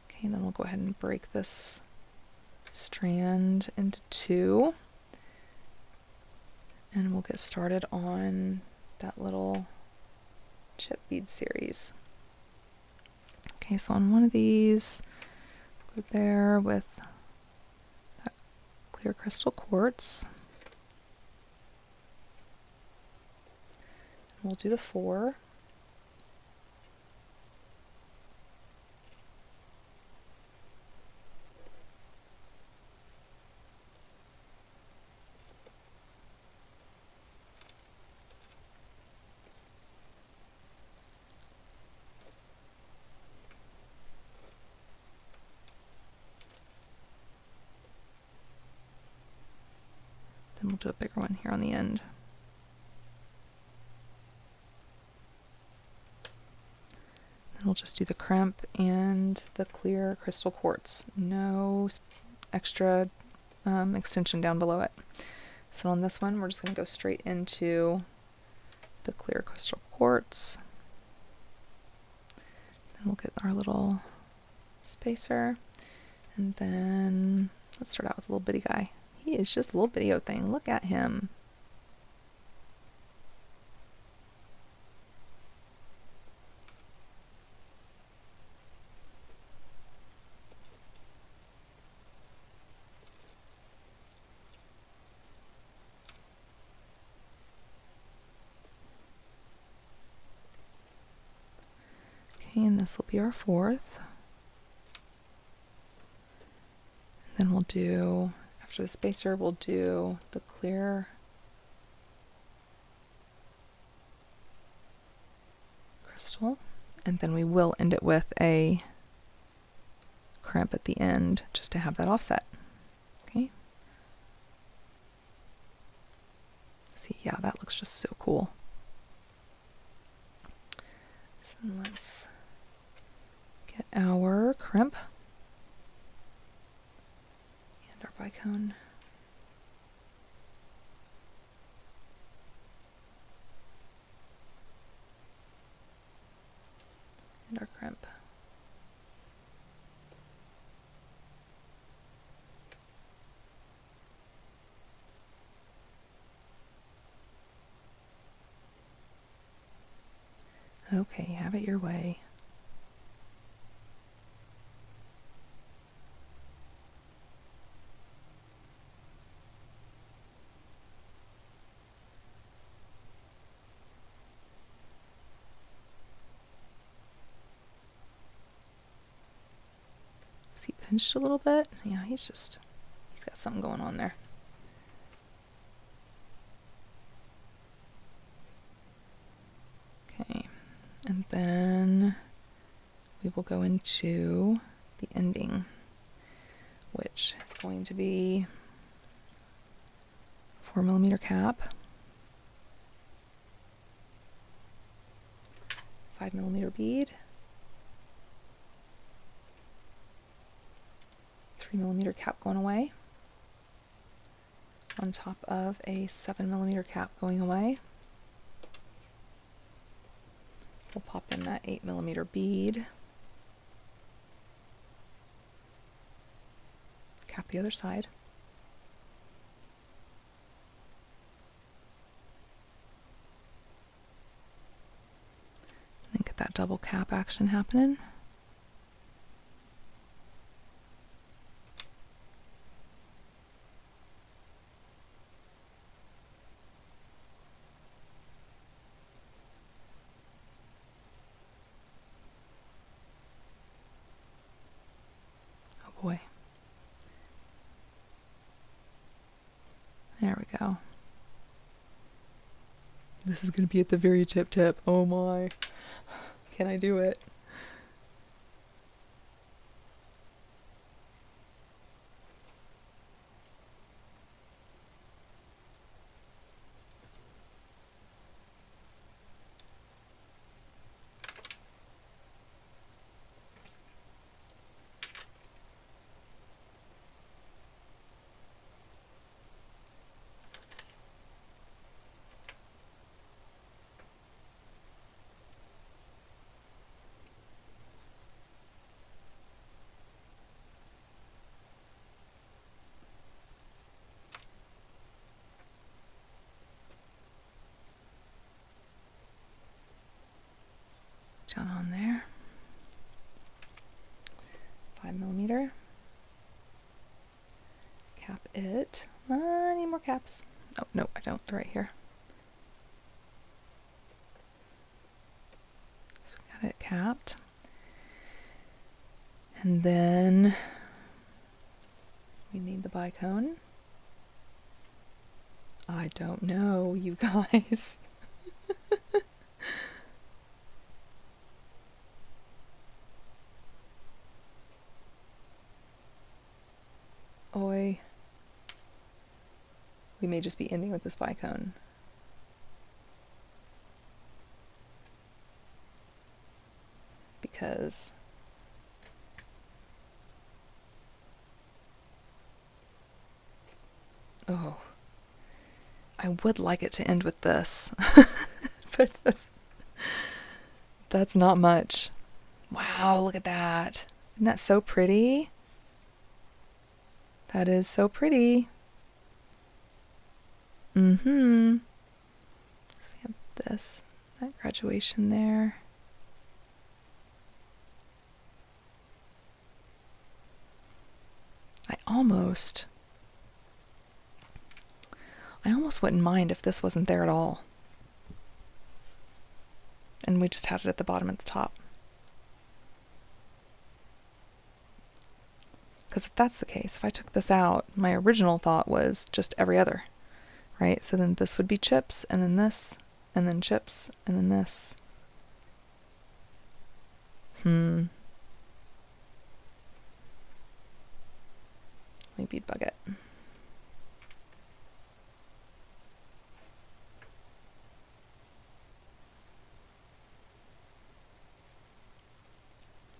Okay, and then we'll go ahead and break this strand into two. And we'll get started on that little chip bead series. Okay, so on one of these, go there with that clear crystal quartz. We'll do the 4. Then we'll do a bigger one here on the end. Then we'll just do the crimp and the clear crystal quartz. No extra extension down below it. So on this one, we're just going to go straight into the clear crystal quartz. Then we'll get our little spacer. And then let's start out with a little bitty guy. He is just a little bitty old thing. Look at him. Okay, and this will be our 4th. And then we'll do, after the spacer, we'll do the clear crystal, and then we will end it with a crimp at the end just to have that offset. Okay. See, yeah, that looks just so cool. So let's get our crimp and our bicone. And our crimp. Okay, have it your way. Is he pinched a little bit? Yeah, he's got something going on there. Okay, and then we will go into the ending, which is going to be 4mm cap, 5mm bead, 3mm cap going away, on top of a 7mm cap going away. We'll pop in that 8mm bead, cap the other side, and then get that double cap action happening. Boy. go. This is going to be at the very tip. Oh my. Can I do it? Down on there. 5mm. Cap it. I need more caps. Oh, no, I don't. They're right here. So we got it capped. And then we need the bicone. I don't know, you guys. Oi. We may just be ending with this bicone. Because oh, I would like it to end with this. But that's not much. Wow, look at that. Isn't that so pretty? That is so pretty. Mm-hmm. So we have this, that graduation there. I almost wouldn't mind if this wasn't there at all. And we just had it at the bottom at the top. Because if that's the case, if I took this out, my original thought was just every other, right? So then this would be chips, and then this, and then chips, and then this. Let me bead bug it.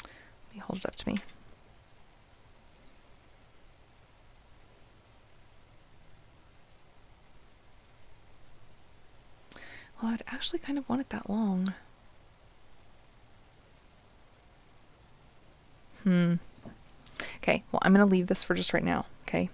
Let me hold it up to me. Well, I'd actually kind of want it that long. Okay, well, I'm going to leave this for just right now, okay?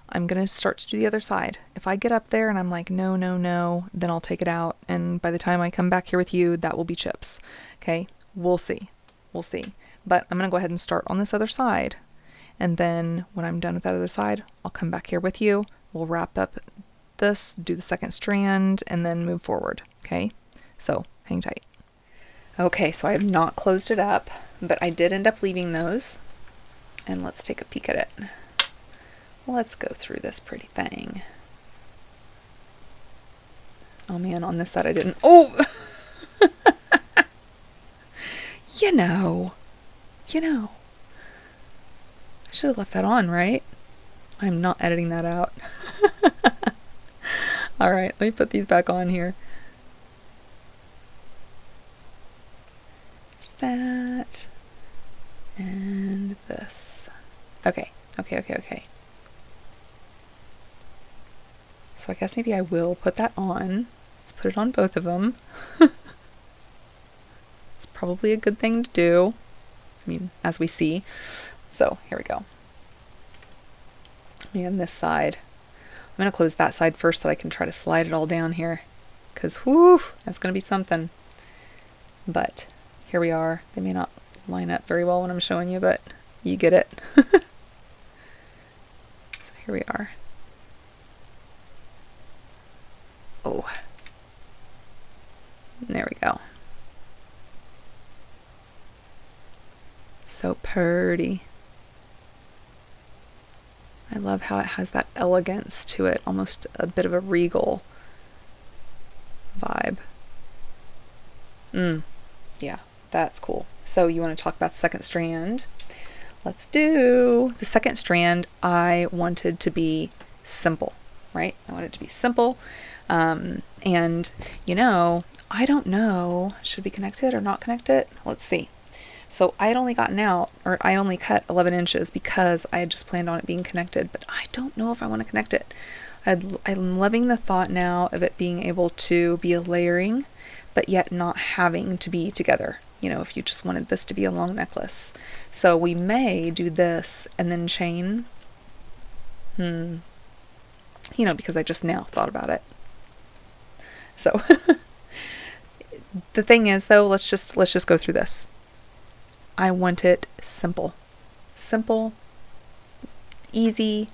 I'm going to start to do the other side. If I get up there and I'm like, no, no, no, then I'll take it out. And by the time I come back here with you, that will be chips, okay? We'll see. We'll see. But I'm going to go ahead and start on this other side. And then when I'm done with that other side, I'll come back here with you. We'll wrap up this, do the second strand, and then move forward, okay? So hang tight. Okay, so I have not closed it up, but I did end up leaving those. And let's take a peek at it. Let's go through this pretty thing. Oh man, on this side I didn't. Oh! You know. I should have left that on, right? I'm not editing that out. All right, let me put these back on here. There's that. And this. Okay. So I guess maybe I will put that on. Let's put it on both of them. It's probably a good thing to do. I mean, as we see. So here we go. And this side. I'm going to close that side first so that I can try to slide it all down here. Because, whoo, that's going to be something. But here we are. They may not line up very well when I'm showing you, but you get it. So here we are. Oh. There we go. So pretty. I love how it has that elegance to it, almost a bit of a regal vibe. Yeah, that's cool. So you want to talk about the second strand? Let's do the second strand. I wanted to be simple, right? I wanted it to be simple. And, I don't know, should we connect it or not connect it? Let's see. So I only cut 11 inches because I had just planned on it being connected, but I don't know if I want to connect it. I'm loving the thought now of it being able to be a layering, but yet not having to be together. If you just wanted this to be a long necklace. So we may do this and then chain. Because I just now thought about it. So the thing is, though, let's just go through this. I want it simple, easy,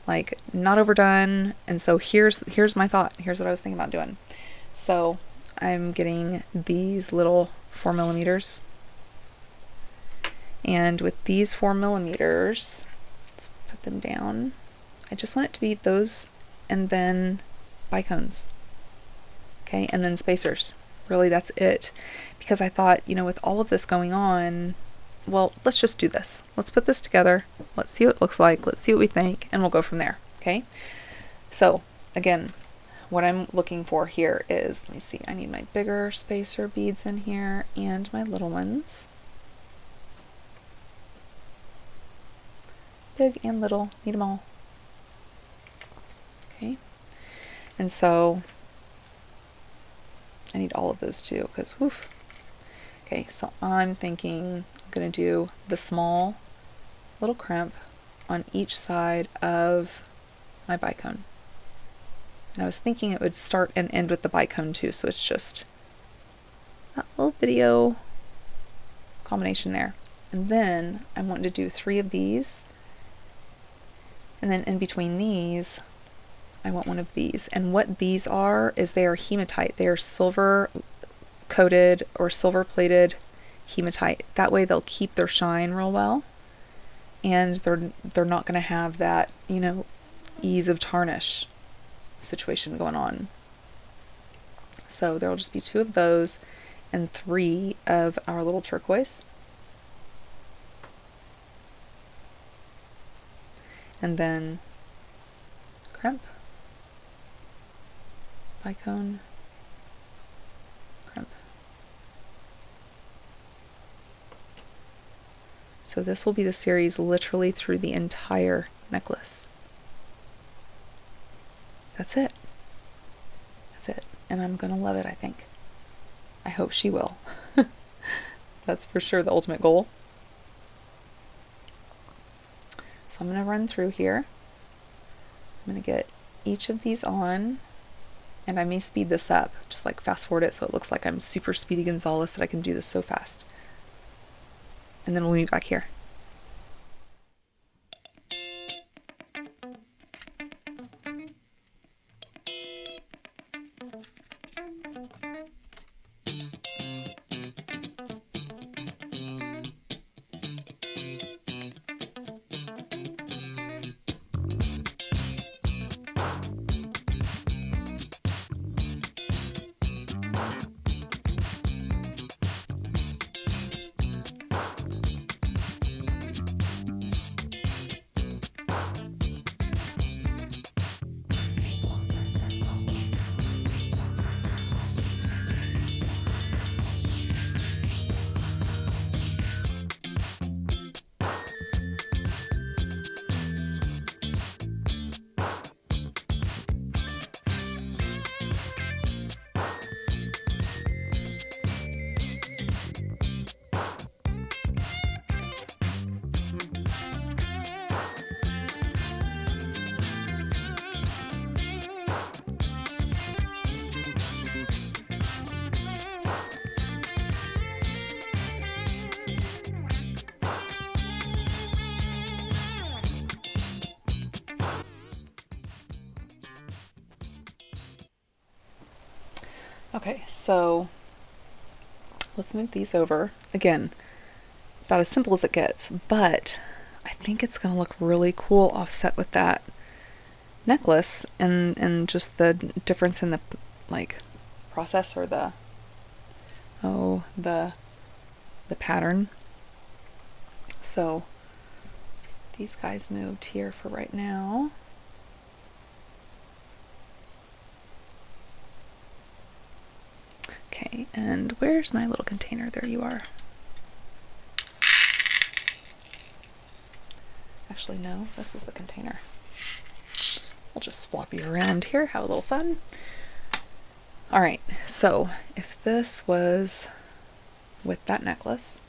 like not overdone. And so here's my thought. Here's what I was thinking about doing. So I'm getting these little 4mm, and with these 4mm, let's put them down. I just want it to be those, and then bicones. Okay, and then spacers. Really, that's it. Because I thought, with all of this going on, well, let's just do this. Let's put this together. Let's see what it looks like. Let's see what we think, and we'll go from there. Okay? So, again, what I'm looking for here is, let me see, I need my bigger spacer beads in here and my little ones. Big and little, need them all. Okay? And so I need all of those too, because woof. Okay, so I'm thinking I'm going to do the small little crimp on each side of my bicone. And I was thinking it would start and end with the bicone too, so it's just that little video combination there. And then I'm wanting to do 3 of these, and then in between these I want one of these. And what these are is they are hematite. They are silver coated or silver plated hematite. That way they'll keep their shine real well, and they're not going to have that, ease of tarnish situation going on. So there will just be 2 of those and 3 of our little turquoise. And then crimp, bicone, crimp. So this will be the series literally through the entire necklace. That's it. That's it. And I'm going to love it, I think. I hope she will. That's for sure the ultimate goal. So I'm going to run through here. I'm going to get each of these on, and I may speed this up, just like fast forward it so it looks like I'm super Speedy Gonzales, that I can do this so fast. And then we'll meet back here. Okay, so let's move these over. Again, about as simple as it gets, but I think it's going to look really cool offset with that necklace, and just the difference in the like process, or the pattern. So let's get these guys moved here for right now. Okay, and where's my little container? There you are. Actually, no, this is the container. We'll just swap you around here, have a little fun. All right, so if this was with that necklace,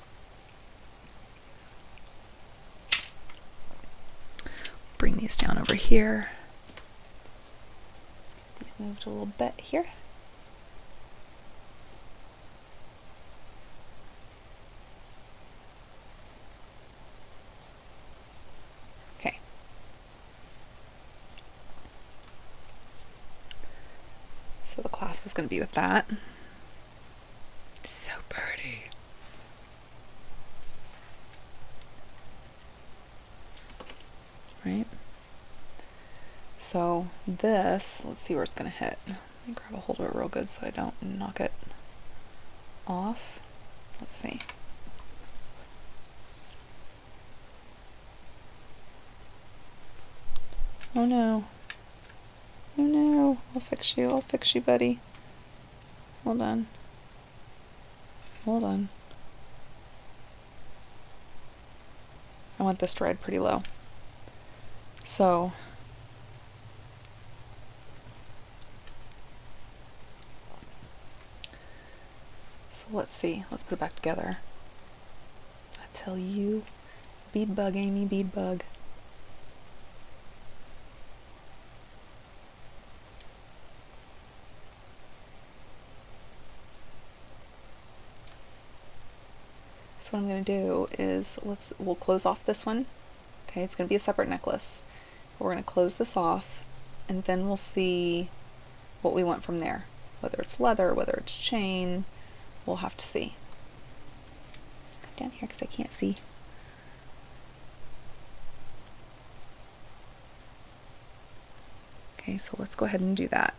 bring these down over here. Let's get these moved a little bit here. Okay. So the clasp was going to be with that. So pretty. Right? So this, let's see where it's going to hit. Let me grab a hold of it real good so I don't knock it off. Let's see. Oh no. Oh no. I'll fix you, buddy. Hold on. Hold on. I want this to ride pretty low. So let's see. Let's put it back together. I tell you, bead bug, Amy, bead bug. So what I'm going to do is we'll close off this one. Okay, it's going to be a separate necklace. We're going to close this off, and then we'll see what we want from there. Whether it's leather, whether it's chain, we'll have to see. Come down here because I can't see. Okay, so let's go ahead and do that.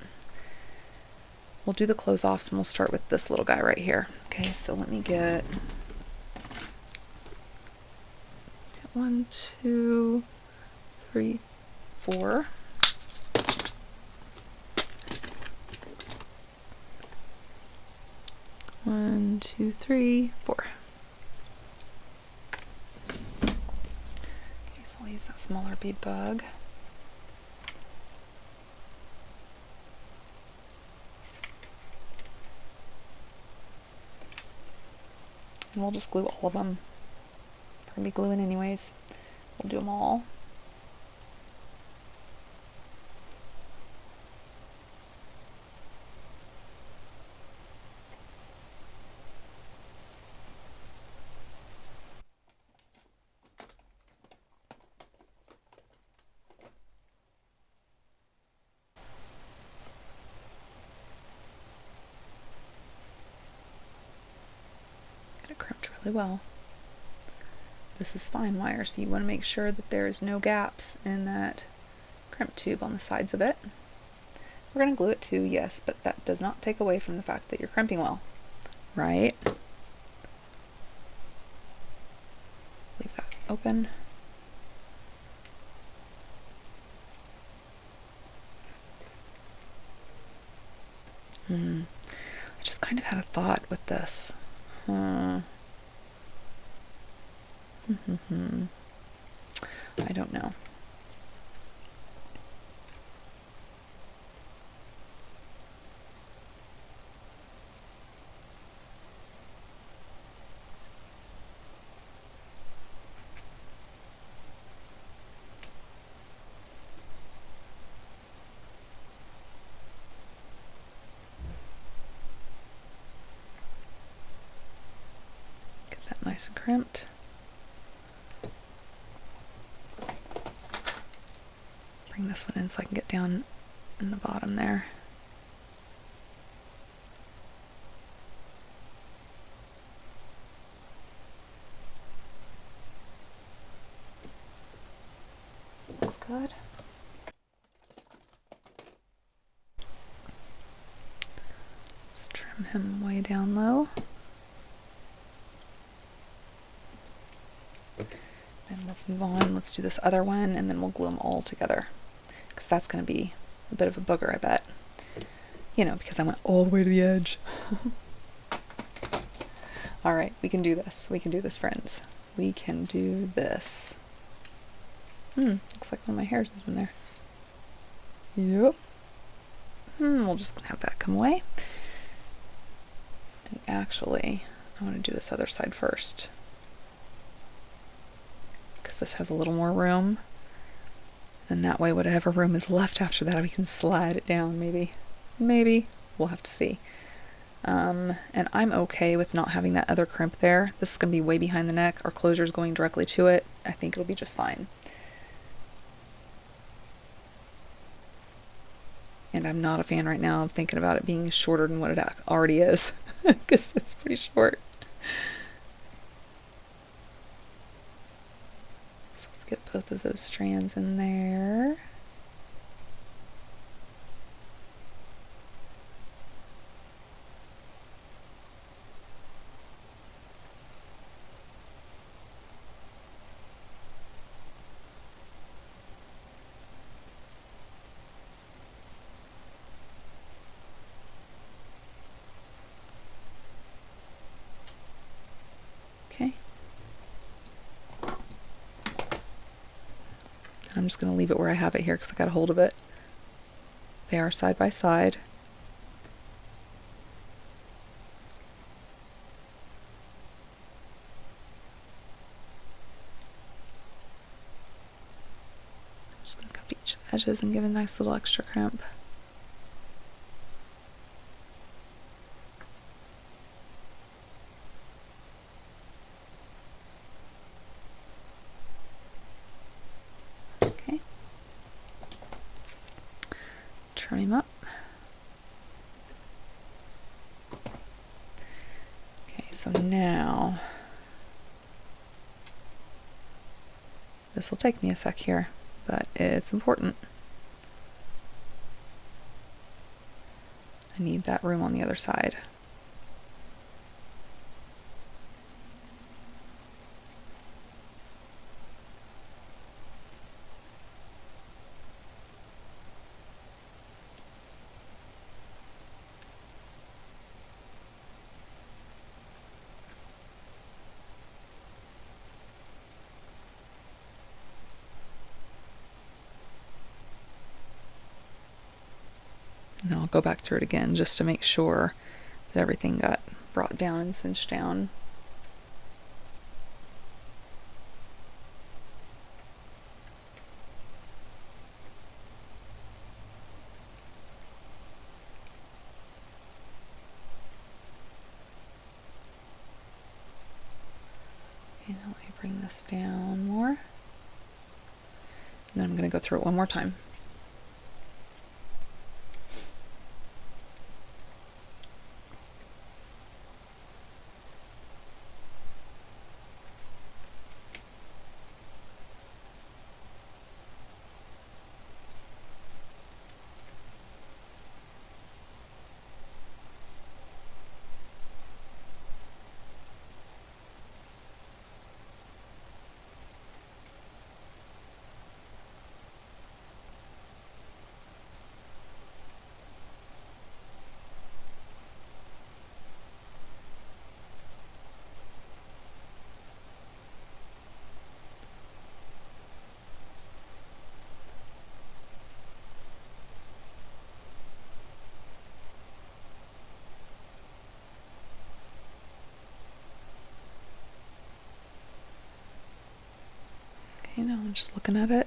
We'll do the close offs, and we'll start with this little guy right here. Okay, so let me get 1, 2, 3, 4. One, 2, 3, 4. Okay, so I'll use that smaller bead bug. And we'll just glue all of them. We're going to be gluing anyways. We'll do them all. Get it crimped really well. This is fine wire, so you want to make sure that there's no gaps in that crimp tube on the sides of it. We're going to glue it too, yes, but that does not take away from the fact that you're crimping well, right? Leave that open. I just kind of had a thought with this. I don't know. Get that nice and crimped. Bring this one in so I can get down in the bottom there. good. Let's trim him way down low. Then let's move on. Let's do this other one, and then we'll glue them all together, because that's going to be a bit of a booger, I bet. You know, because I went all the way to the edge. All right, we can do this. We can do this, friends. We can do this. Looks like one of my hairs is in there. Yep. We'll just have that come away. And actually, I want to do this other side first, because this has a little more room. And that way, whatever room is left after that, we can slide it down, maybe. Maybe. We'll have to see. And I'm okay with not having that other crimp there. This is going to be way behind the neck. Our closure is going directly to it. I think it'll be just fine. And I'm not a fan right now of thinking about it being shorter than what it already is, because it's pretty short. So let's get both of those strands in there. Okay. I'm just going to leave it where I have it here because I got a hold of it. They are side by side. Just going to come to each of the edges and give a nice little extra crimp. Okay. Trim him up. Okay, so now this will take me a sec here, but it's important. I need that room on the other side. And I'll go back through it again just to make sure that everything got brought down and cinched down. Okay, now let me bring this down more. And then I'm going to go through it one more time. Okay, now I'm just looking at it.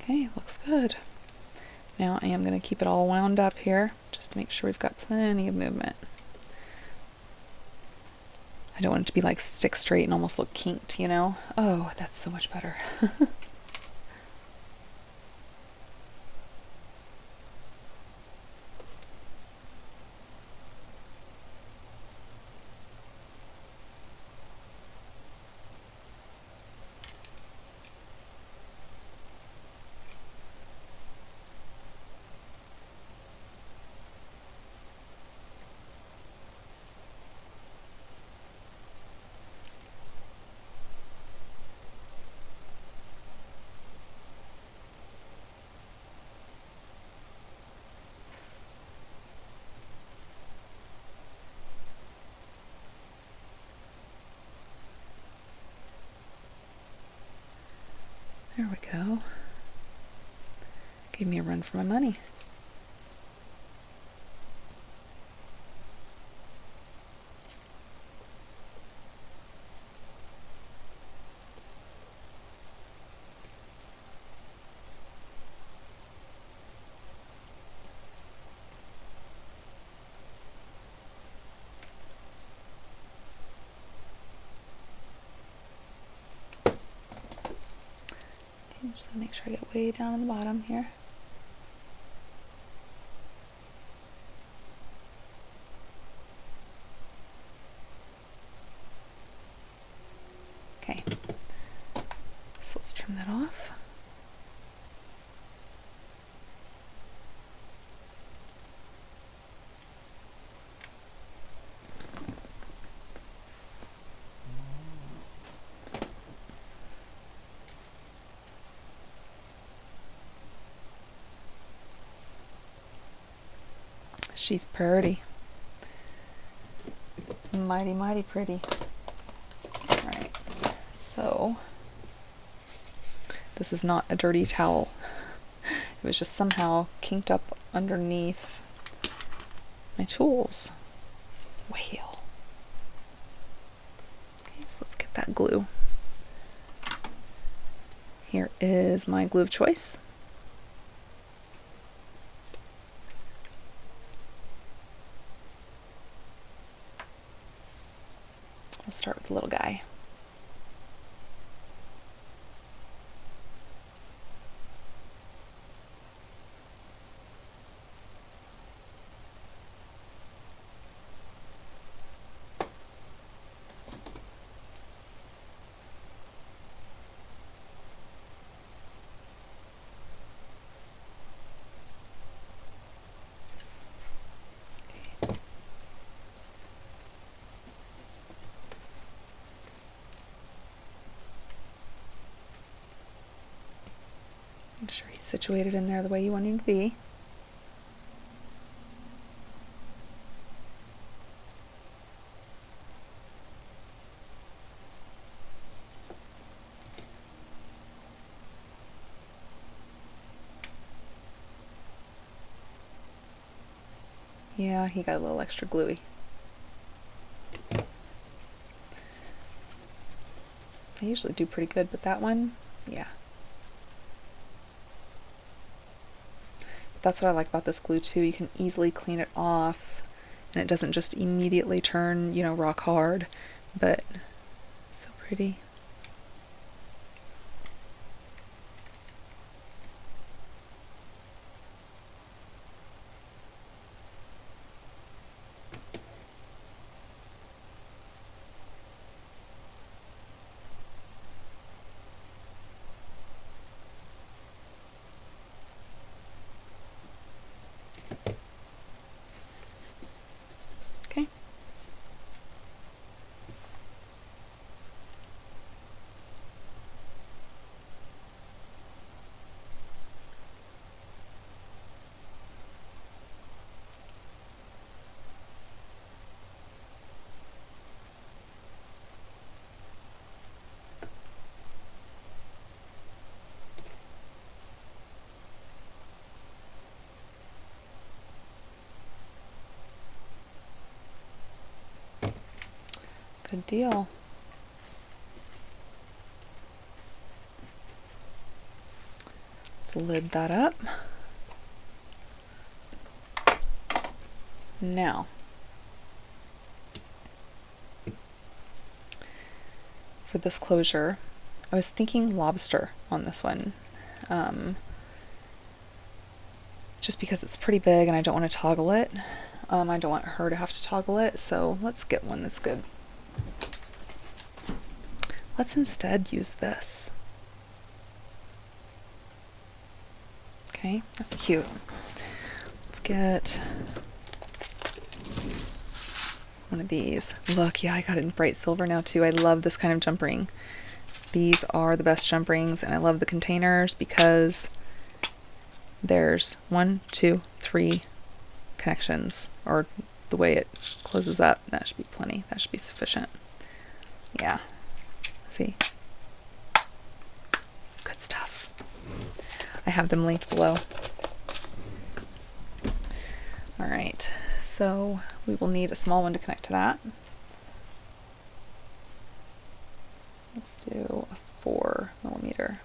Okay, looks good. Now I am going to keep it all wound up here just to make sure we've got plenty of movement. I don't want it to be like stick straight and almost look kinked, you know? Oh, that's so much better. There we go. Gave me a run for my money. Just gonna make sure I get way down in the bottom here. Okay, so let's trim that off. She's pretty. Mighty, mighty pretty. Alright, so this is not a dirty towel. It was just somehow kinked up underneath my tools. Whale. Okay, so let's get that glue. Here is my glue of choice. We'll start with the little guy. Make sure he's situated in there the way you want him to be. Yeah, he got a little extra gluey. I usually do pretty good, but that one, yeah. That's what I like about this glue too. You can easily clean it off and it doesn't just immediately turn, you know, rock hard, but so pretty. Okay. Good deal. Let's lid that up. Now, for this closure, I was thinking lobster on this one. Just because it's pretty big and I don't want to toggle it. I don't want her to have to toggle it, so let's get one that's good. Let's instead use this. Okay, that's cute. Let's get one of these. Look, yeah, I got it in bright silver now too. I love this kind of jump ring. These are the best jump rings, and I love the containers because there's 1, 2, 3 connections, or the way it closes up. That should be plenty. That should be sufficient. Yeah. See? Good stuff. have them linked below. All right, so we will need a small one to connect to that. Let's do a 4mm.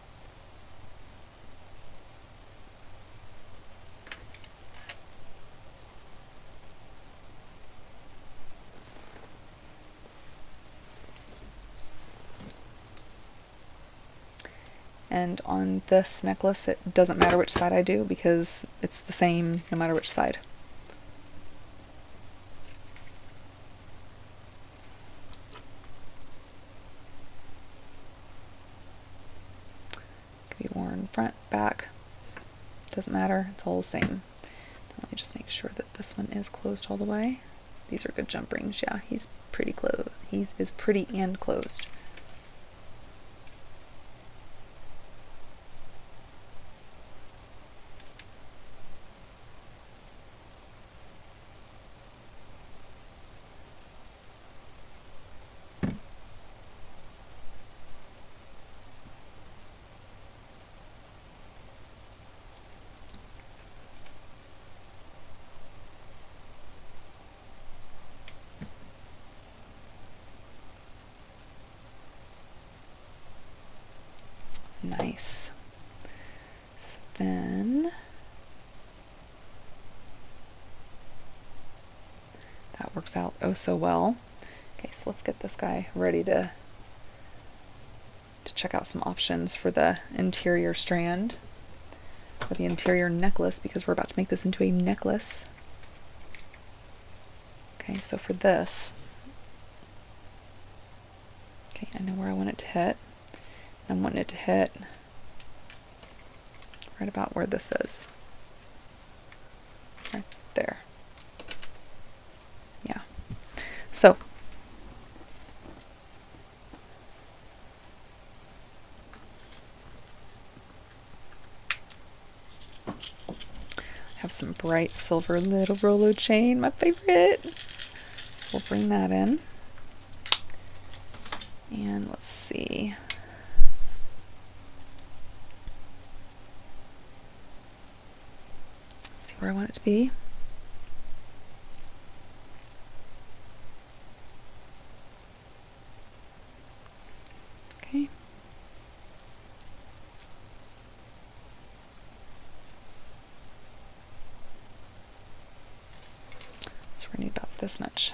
And on this necklace, it doesn't matter which side I do because it's the same no matter which side. Could be worn front, back, doesn't matter, it's all the same. Let me just make sure that this one is closed all the way. These are good jump rings. Yeah, he's pretty closed. He is pretty and closed. Nice. So then that works out oh so well. Okay, so let's get this guy ready to check out some options for the interior strand, or the interior necklace, because we're about to make this into a necklace. Okay, so for this, okay, I know where I want it to hit. I'm wanting it to hit right about where this is. Right there. Yeah. So I have some bright silver little Rolo chain, my favorite. So we'll bring that in. And let's see. See where I want it to be. Okay. So we're going to need about this much.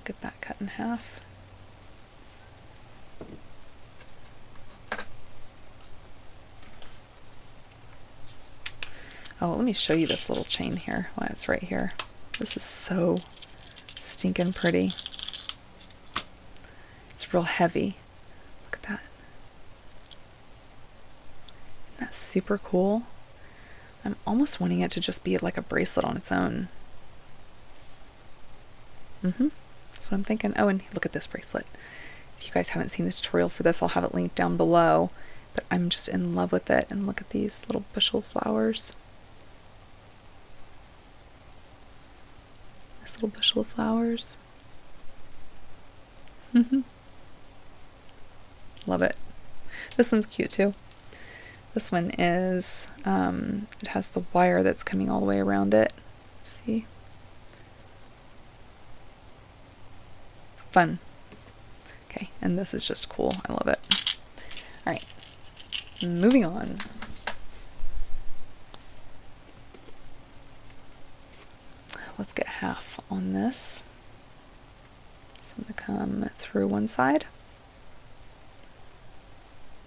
Get that cut in half. Oh, let me show you this little chain here. Why, it's right here. This is so stinking pretty. It's real heavy. Look at that. Isn't that super cool? I'm almost wanting it to just be like a bracelet on its own. That's what I'm thinking. Oh, and look at this bracelet. If you guys haven't seen this tutorial for this, I'll have it linked down below. But I'm just in love with it. And look at these little bushel flowers. This little bushel of flowers. Love it. This one's cute too. This one is, it has the wire that's coming all the way around it. See? Fun. Okay, and this is just cool. I love it. All right, moving on. Let's get half on this. So I'm going to come through one side,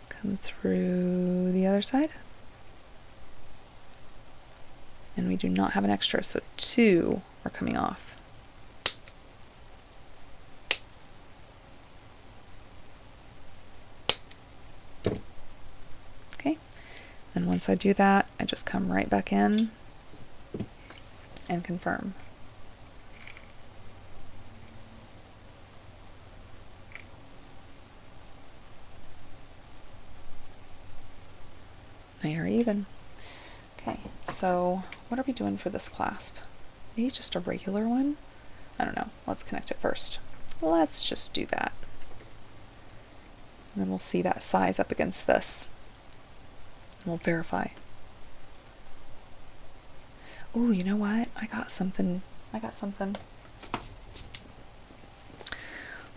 come through the other side, and we do not have an extra, so 2 are coming off. Okay, then once I do that, I just come right back in and confirm. They are even. Okay, so what are we doing for this clasp? Maybe just a regular one? I don't know. Let's connect it first. Let's just do that. And then we'll see that size up against this. We'll verify. Oh, you know what? I got something.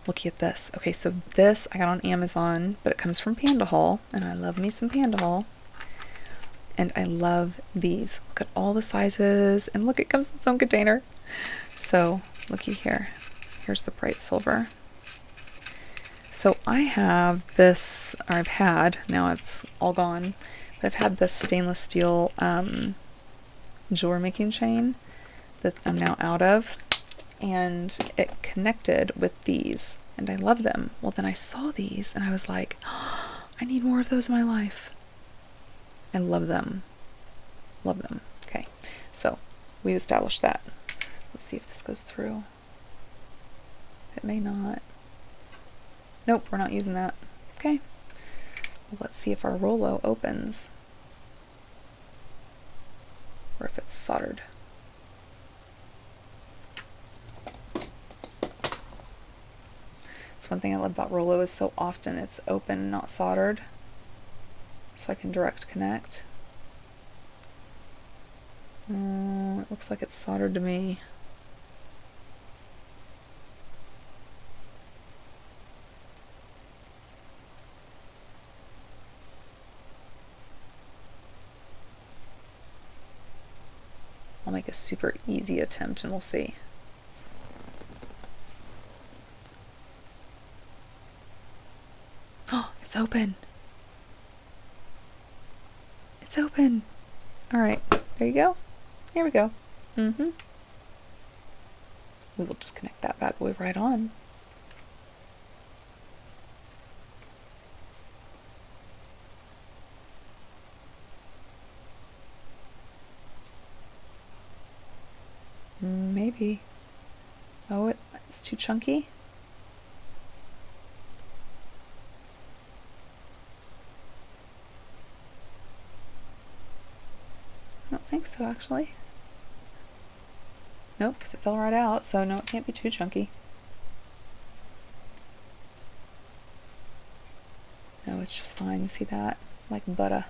Looky at this. Okay, so this I got on Amazon, but it comes from Panda Haul, and I love me some Panda Haul. And I love these. Look at all the sizes, and look, it comes in its own container. So, looky here. Here's the bright silver. So I have this, or I've had, now it's all gone, but I've had this stainless steel jewelry making chain that I'm now out of, and it connected with these, and I love them. Well, then I saw these, and I was like, oh, I need more of those in my life. I love them. Love them. Okay, so we've established that. Let's see if this goes through. It may not. Nope, we're not using that. Okay. Well, let's see if our Rollo opens. Or if it's soldered. That's one thing I love about Rollo is so often it's open, not soldered. So I can direct connect. It looks like it's soldered to me. I'll make a super easy attempt and we'll see. Oh, it's open. It's open. All right, there you go. Here we go. We will just connect that bad boy right on. Maybe. Oh, it's too chunky. I don't think so, actually. Nope, because it fell right out, so no, it can't be too chunky. No, it's just fine. You see that? Like butter.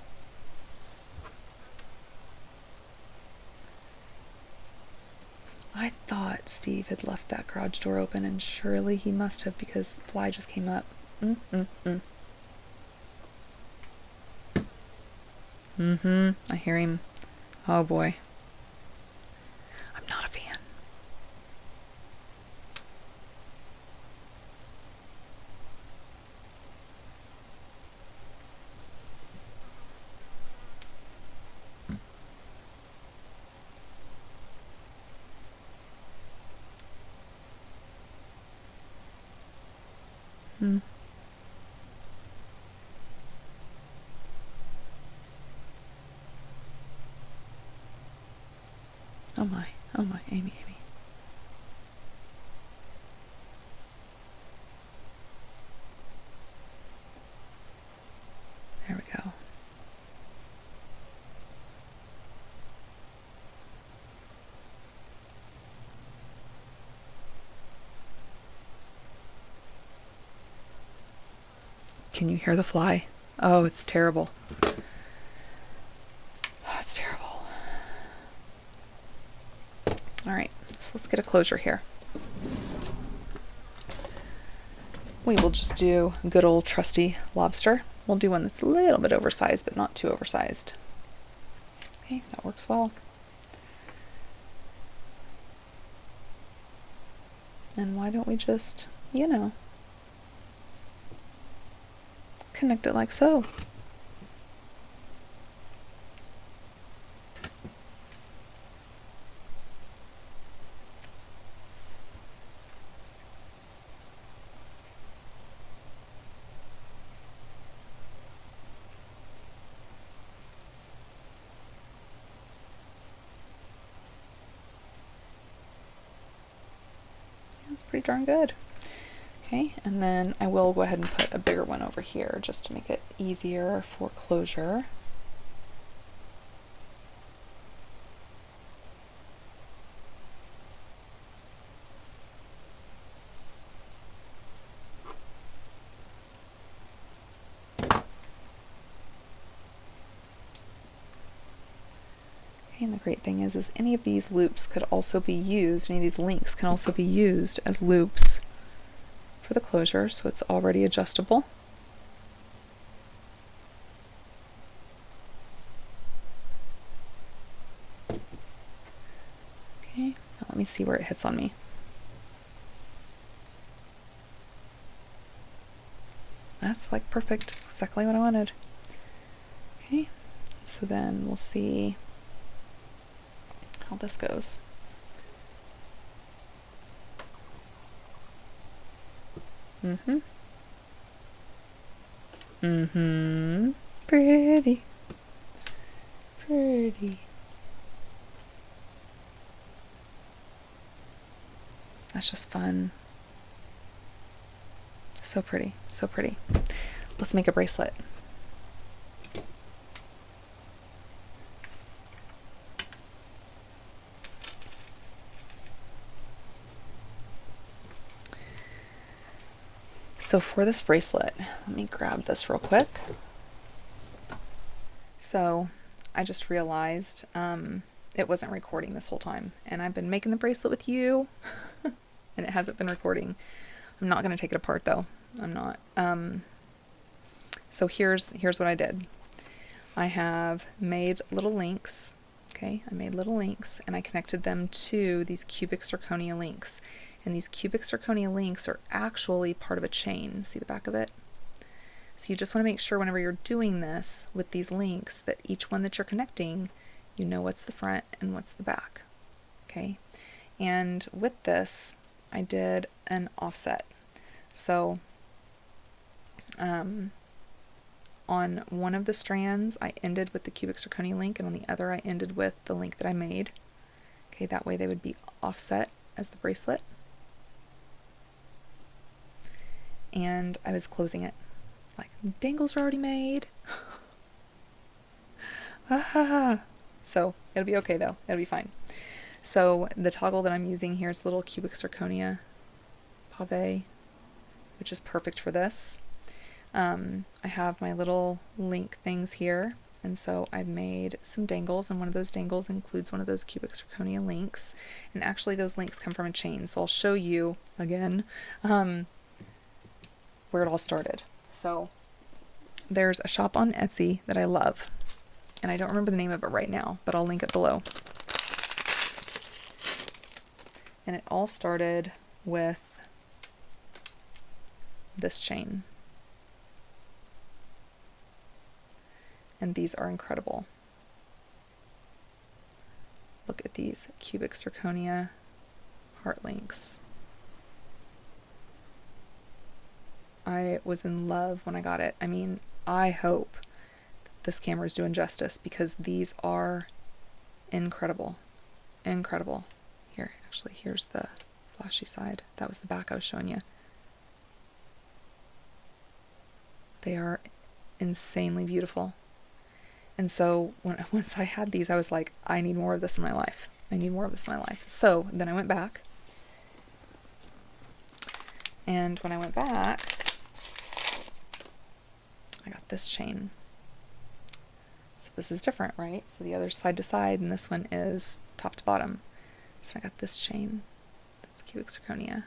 I thought Steve had left that garage door open, and surely he must have, because the fly just came up. I hear him. Oh boy. I'm not a fan. Oh my, Amy. There we go. Can you hear the fly? Oh, it's terrible. Oh, it's terrible. All right, so let's get a closure here. We will just do good old trusty lobster. We'll do one that's a little bit oversized, but not too oversized. Okay, that works well. And why don't we just, connect it like so. That's pretty darn good. Okay, and then I will go ahead and put a bigger one over here just to make it easier for closure. Okay, and the great thing is any of these loops could also be used, any of these links can also be used as loops for the closure, so it's already adjustable. Okay, now let me see where it hits on me. That's like perfect, exactly what I wanted. Okay, so then we'll see how this goes. Mm-hmm. Mm-hmm. Pretty. Pretty. That's just fun. So pretty, so pretty. Let's make a bracelet. So for this bracelet, let me grab this real quick. So I just realized it wasn't recording this whole time, and I've been making the bracelet with you and it hasn't been recording. I'm not going to take it apart though. I'm not. So here's what I did. I have made little links. Okay, I made little links and I connected them to these cubic zirconia links. And these cubic zirconia links are actually part of a chain. See the back of it? So you just want to make sure whenever you're doing this with these links that each one that you're connecting, you know what's the front and what's the back. Okay, and with this I did an offset. So on one of the strands I ended with the cubic zirconia link, and on the other I ended with the link that I made. Okay, that way they would be offset as the bracelet. And I was closing it. Like, dangles are already made. So it'll be okay though, it'll be fine. So the toggle that I'm using here is little cubic zirconia pave, which is perfect for this. I have my little link things here, and so I've made some dangles, and one of those dangles includes one of those cubic zirconia links, and actually those links come from a chain, so I'll show you again where it all started. So there's a shop on Etsy that I love, and I don't remember the name of it right now, but I'll link it below. And it all started with this chain. And these are incredible. Look at these cubic zirconia heart links. I was in love when I got it. I mean, I hope that this camera is doing justice, because these are incredible. Incredible. Here, actually, here's the flashy side. That was the back I was showing you. They are insanely beautiful. And so once I had these, I was like, I need more of this in my life. I need more of this in my life. So then I went back. And when I went back, I got this chain. So this is different, right? So the other side to side, and this one is top to bottom. So I got this chain. That's cubic zirconia.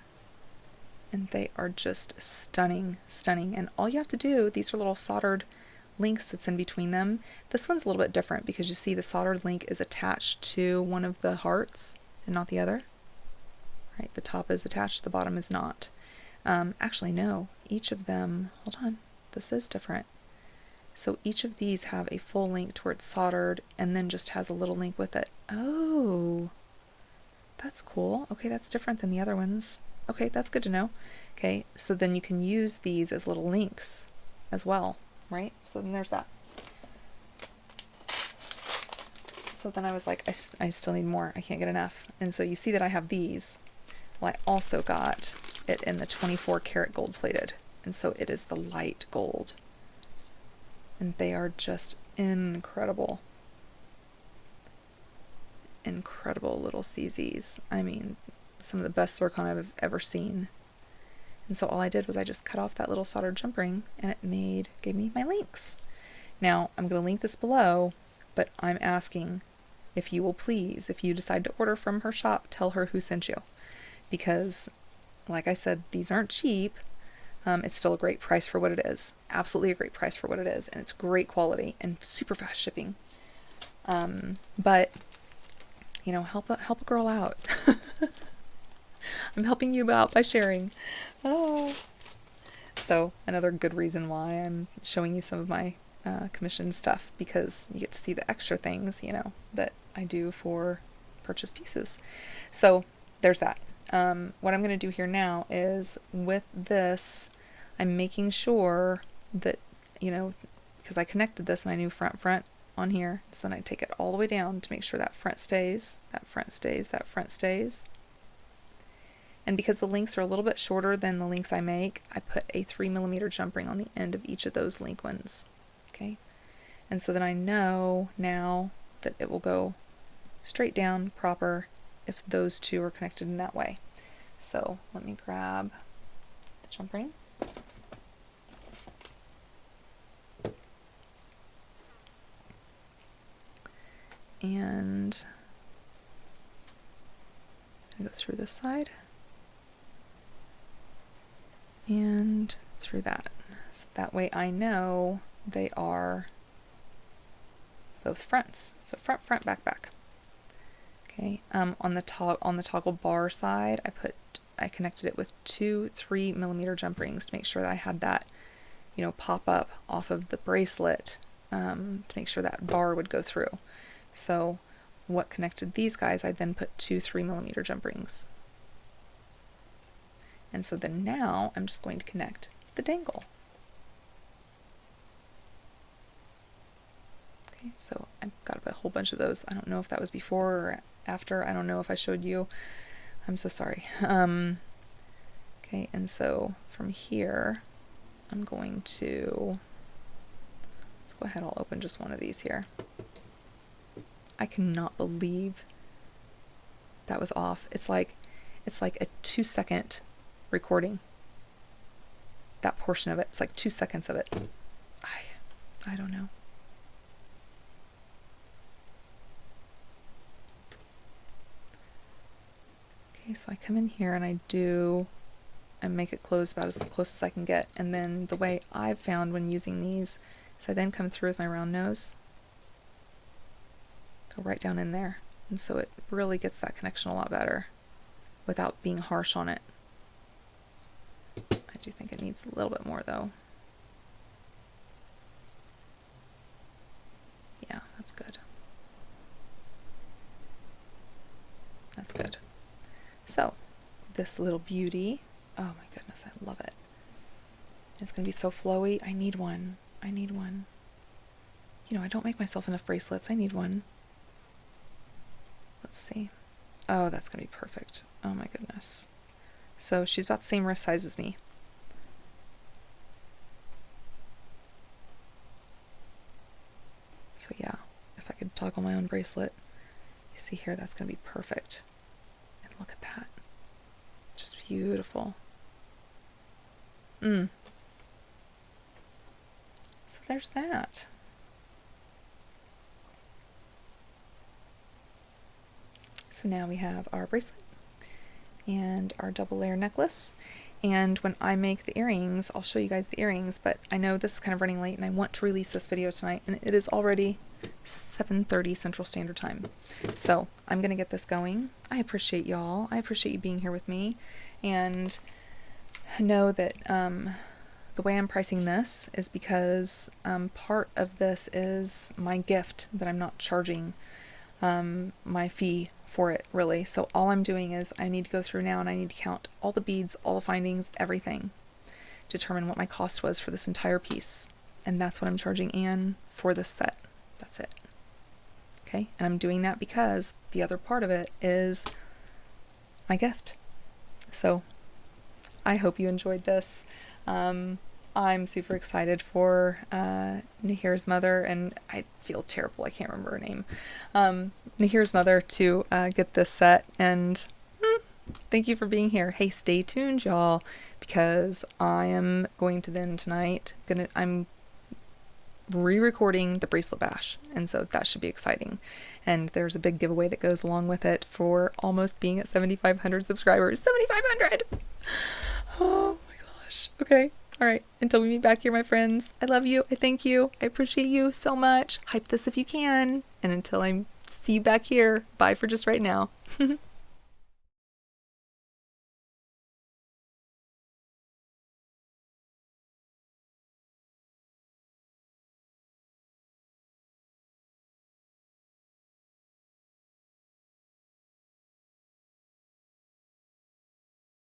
And they are just stunning, stunning. And all you have to do, these are little soldered links that's in between them. This one's a little bit different because you see the soldered link is attached to one of the hearts and not the other. Right, the top is attached, the bottom is not. Actually, no, each of them, hold on, this is different. So each of these have a full link to where it's soldered and then just has a little link with it. Oh, that's cool. Okay, that's different than the other ones. Okay, that's good to know. Okay, so then you can use these as little links as well, right? So then there's that. So then I was like, I still need more. I can't get enough. And so you see that I have these. Well, I also got it in the 24 karat gold plated. And so it is the light gold. And they are just incredible. Incredible little CZs. I mean, some of the best zircon I've ever seen. And so all I did was I just cut off that little soldered jump ring, and it gave me my links. Now I'm going to link this below, but I'm asking if you will please, if you decide to order from her shop, tell her who sent you. Because, like I said, these aren't cheap. It's still a great price for what it is. Absolutely a great price for what it is. And it's great quality and super fast shipping. But, you know, help a girl out. I'm helping you out by sharing. Oh. So another good reason why I'm showing you some of my commissioned stuff, because you get to see the extra things, you know, that I do for purchase pieces. So there's that. What I'm going to do here now is with this, I'm making sure that, you know, because I connected this and I knew front on here, so then I take it all the way down to make sure that front stays, that front stays, that front stays. And because the links are a little bit shorter than the links I make, I put a 3mm jump ring on the end of each of those link ones. Okay? And so then I know now that it will go straight down proper if those two are connected in that way. So let me grab the jump ring. And I'm going to go through this side and through that. So that way I know they are both fronts. So front, front, back, back. Okay. On the toggle bar side, I connected it with two 3mm jump rings to make sure that I had that, you know, pop up off of the bracelet to make sure that bar would go through. So what connected these guys, I then put two 3mm jump rings. And so then now I'm just going to connect the dangle. Okay, so I've got a whole bunch of those. I don't know if that was before or after. I don't know if I showed you. I'm so sorry. Okay, and so from here, I'm going to, let's go ahead, I'll open just one of these here. I cannot believe that was off. It's like a 2-second recording. That portion of it, it's like 2 seconds of it. I don't know. Okay, so I come in here and I make it close about as close as I can get. And then the way I've found when using these is I then come through with my round nose, go right down in there. And so it really gets that connection a lot better without being harsh on it. I do think it needs a little bit more though. Yeah, that's good. That's good. So this little beauty, oh my goodness, I love it. It's going to be so flowy. I need one. I need one. You know, I don't make myself enough bracelets. I need one. Let's see. Oh, that's going to be perfect. Oh my goodness. So she's about the same wrist size as me. So yeah, if I could toggle my own bracelet, you see here, that's going to be perfect. And look at that. Just beautiful. So there's that. So now we have our bracelet and our double layer necklace. And when I make the earrings, I'll show you guys the earrings, but I know this is kind of running late and I want to release this video tonight, and it is already 7:30 Central Standard Time. So I'm going to get this going. I appreciate y'all. I appreciate you being here with me, and I know that the way I'm pricing this is because part of this is my gift that I'm not charging my fee for it, really. So all I'm doing is I need to go through now and I need to count all the beads, all the findings, everything, determine what my cost was for this entire piece. And that's what I'm charging Anne for this set. That's it. Okay, and I'm doing that because the other part of it is my gift. So I hope you enjoyed this. I'm super excited for Nahir's mother, and I feel terrible, I can't remember her name. Nahir's mother to get this set, and thank you for being here. Hey, stay tuned, y'all, because I am going to then tonight, re-recording the bracelet bash, and so that should be exciting. And there's a big giveaway that goes along with it for almost being at 7,500 subscribers. 7,500! Oh my gosh. Okay. All right. Until we meet back here, my friends, I love you. I thank you. I appreciate you so much. Hype this if you can. And until I see you back here, bye for just right now.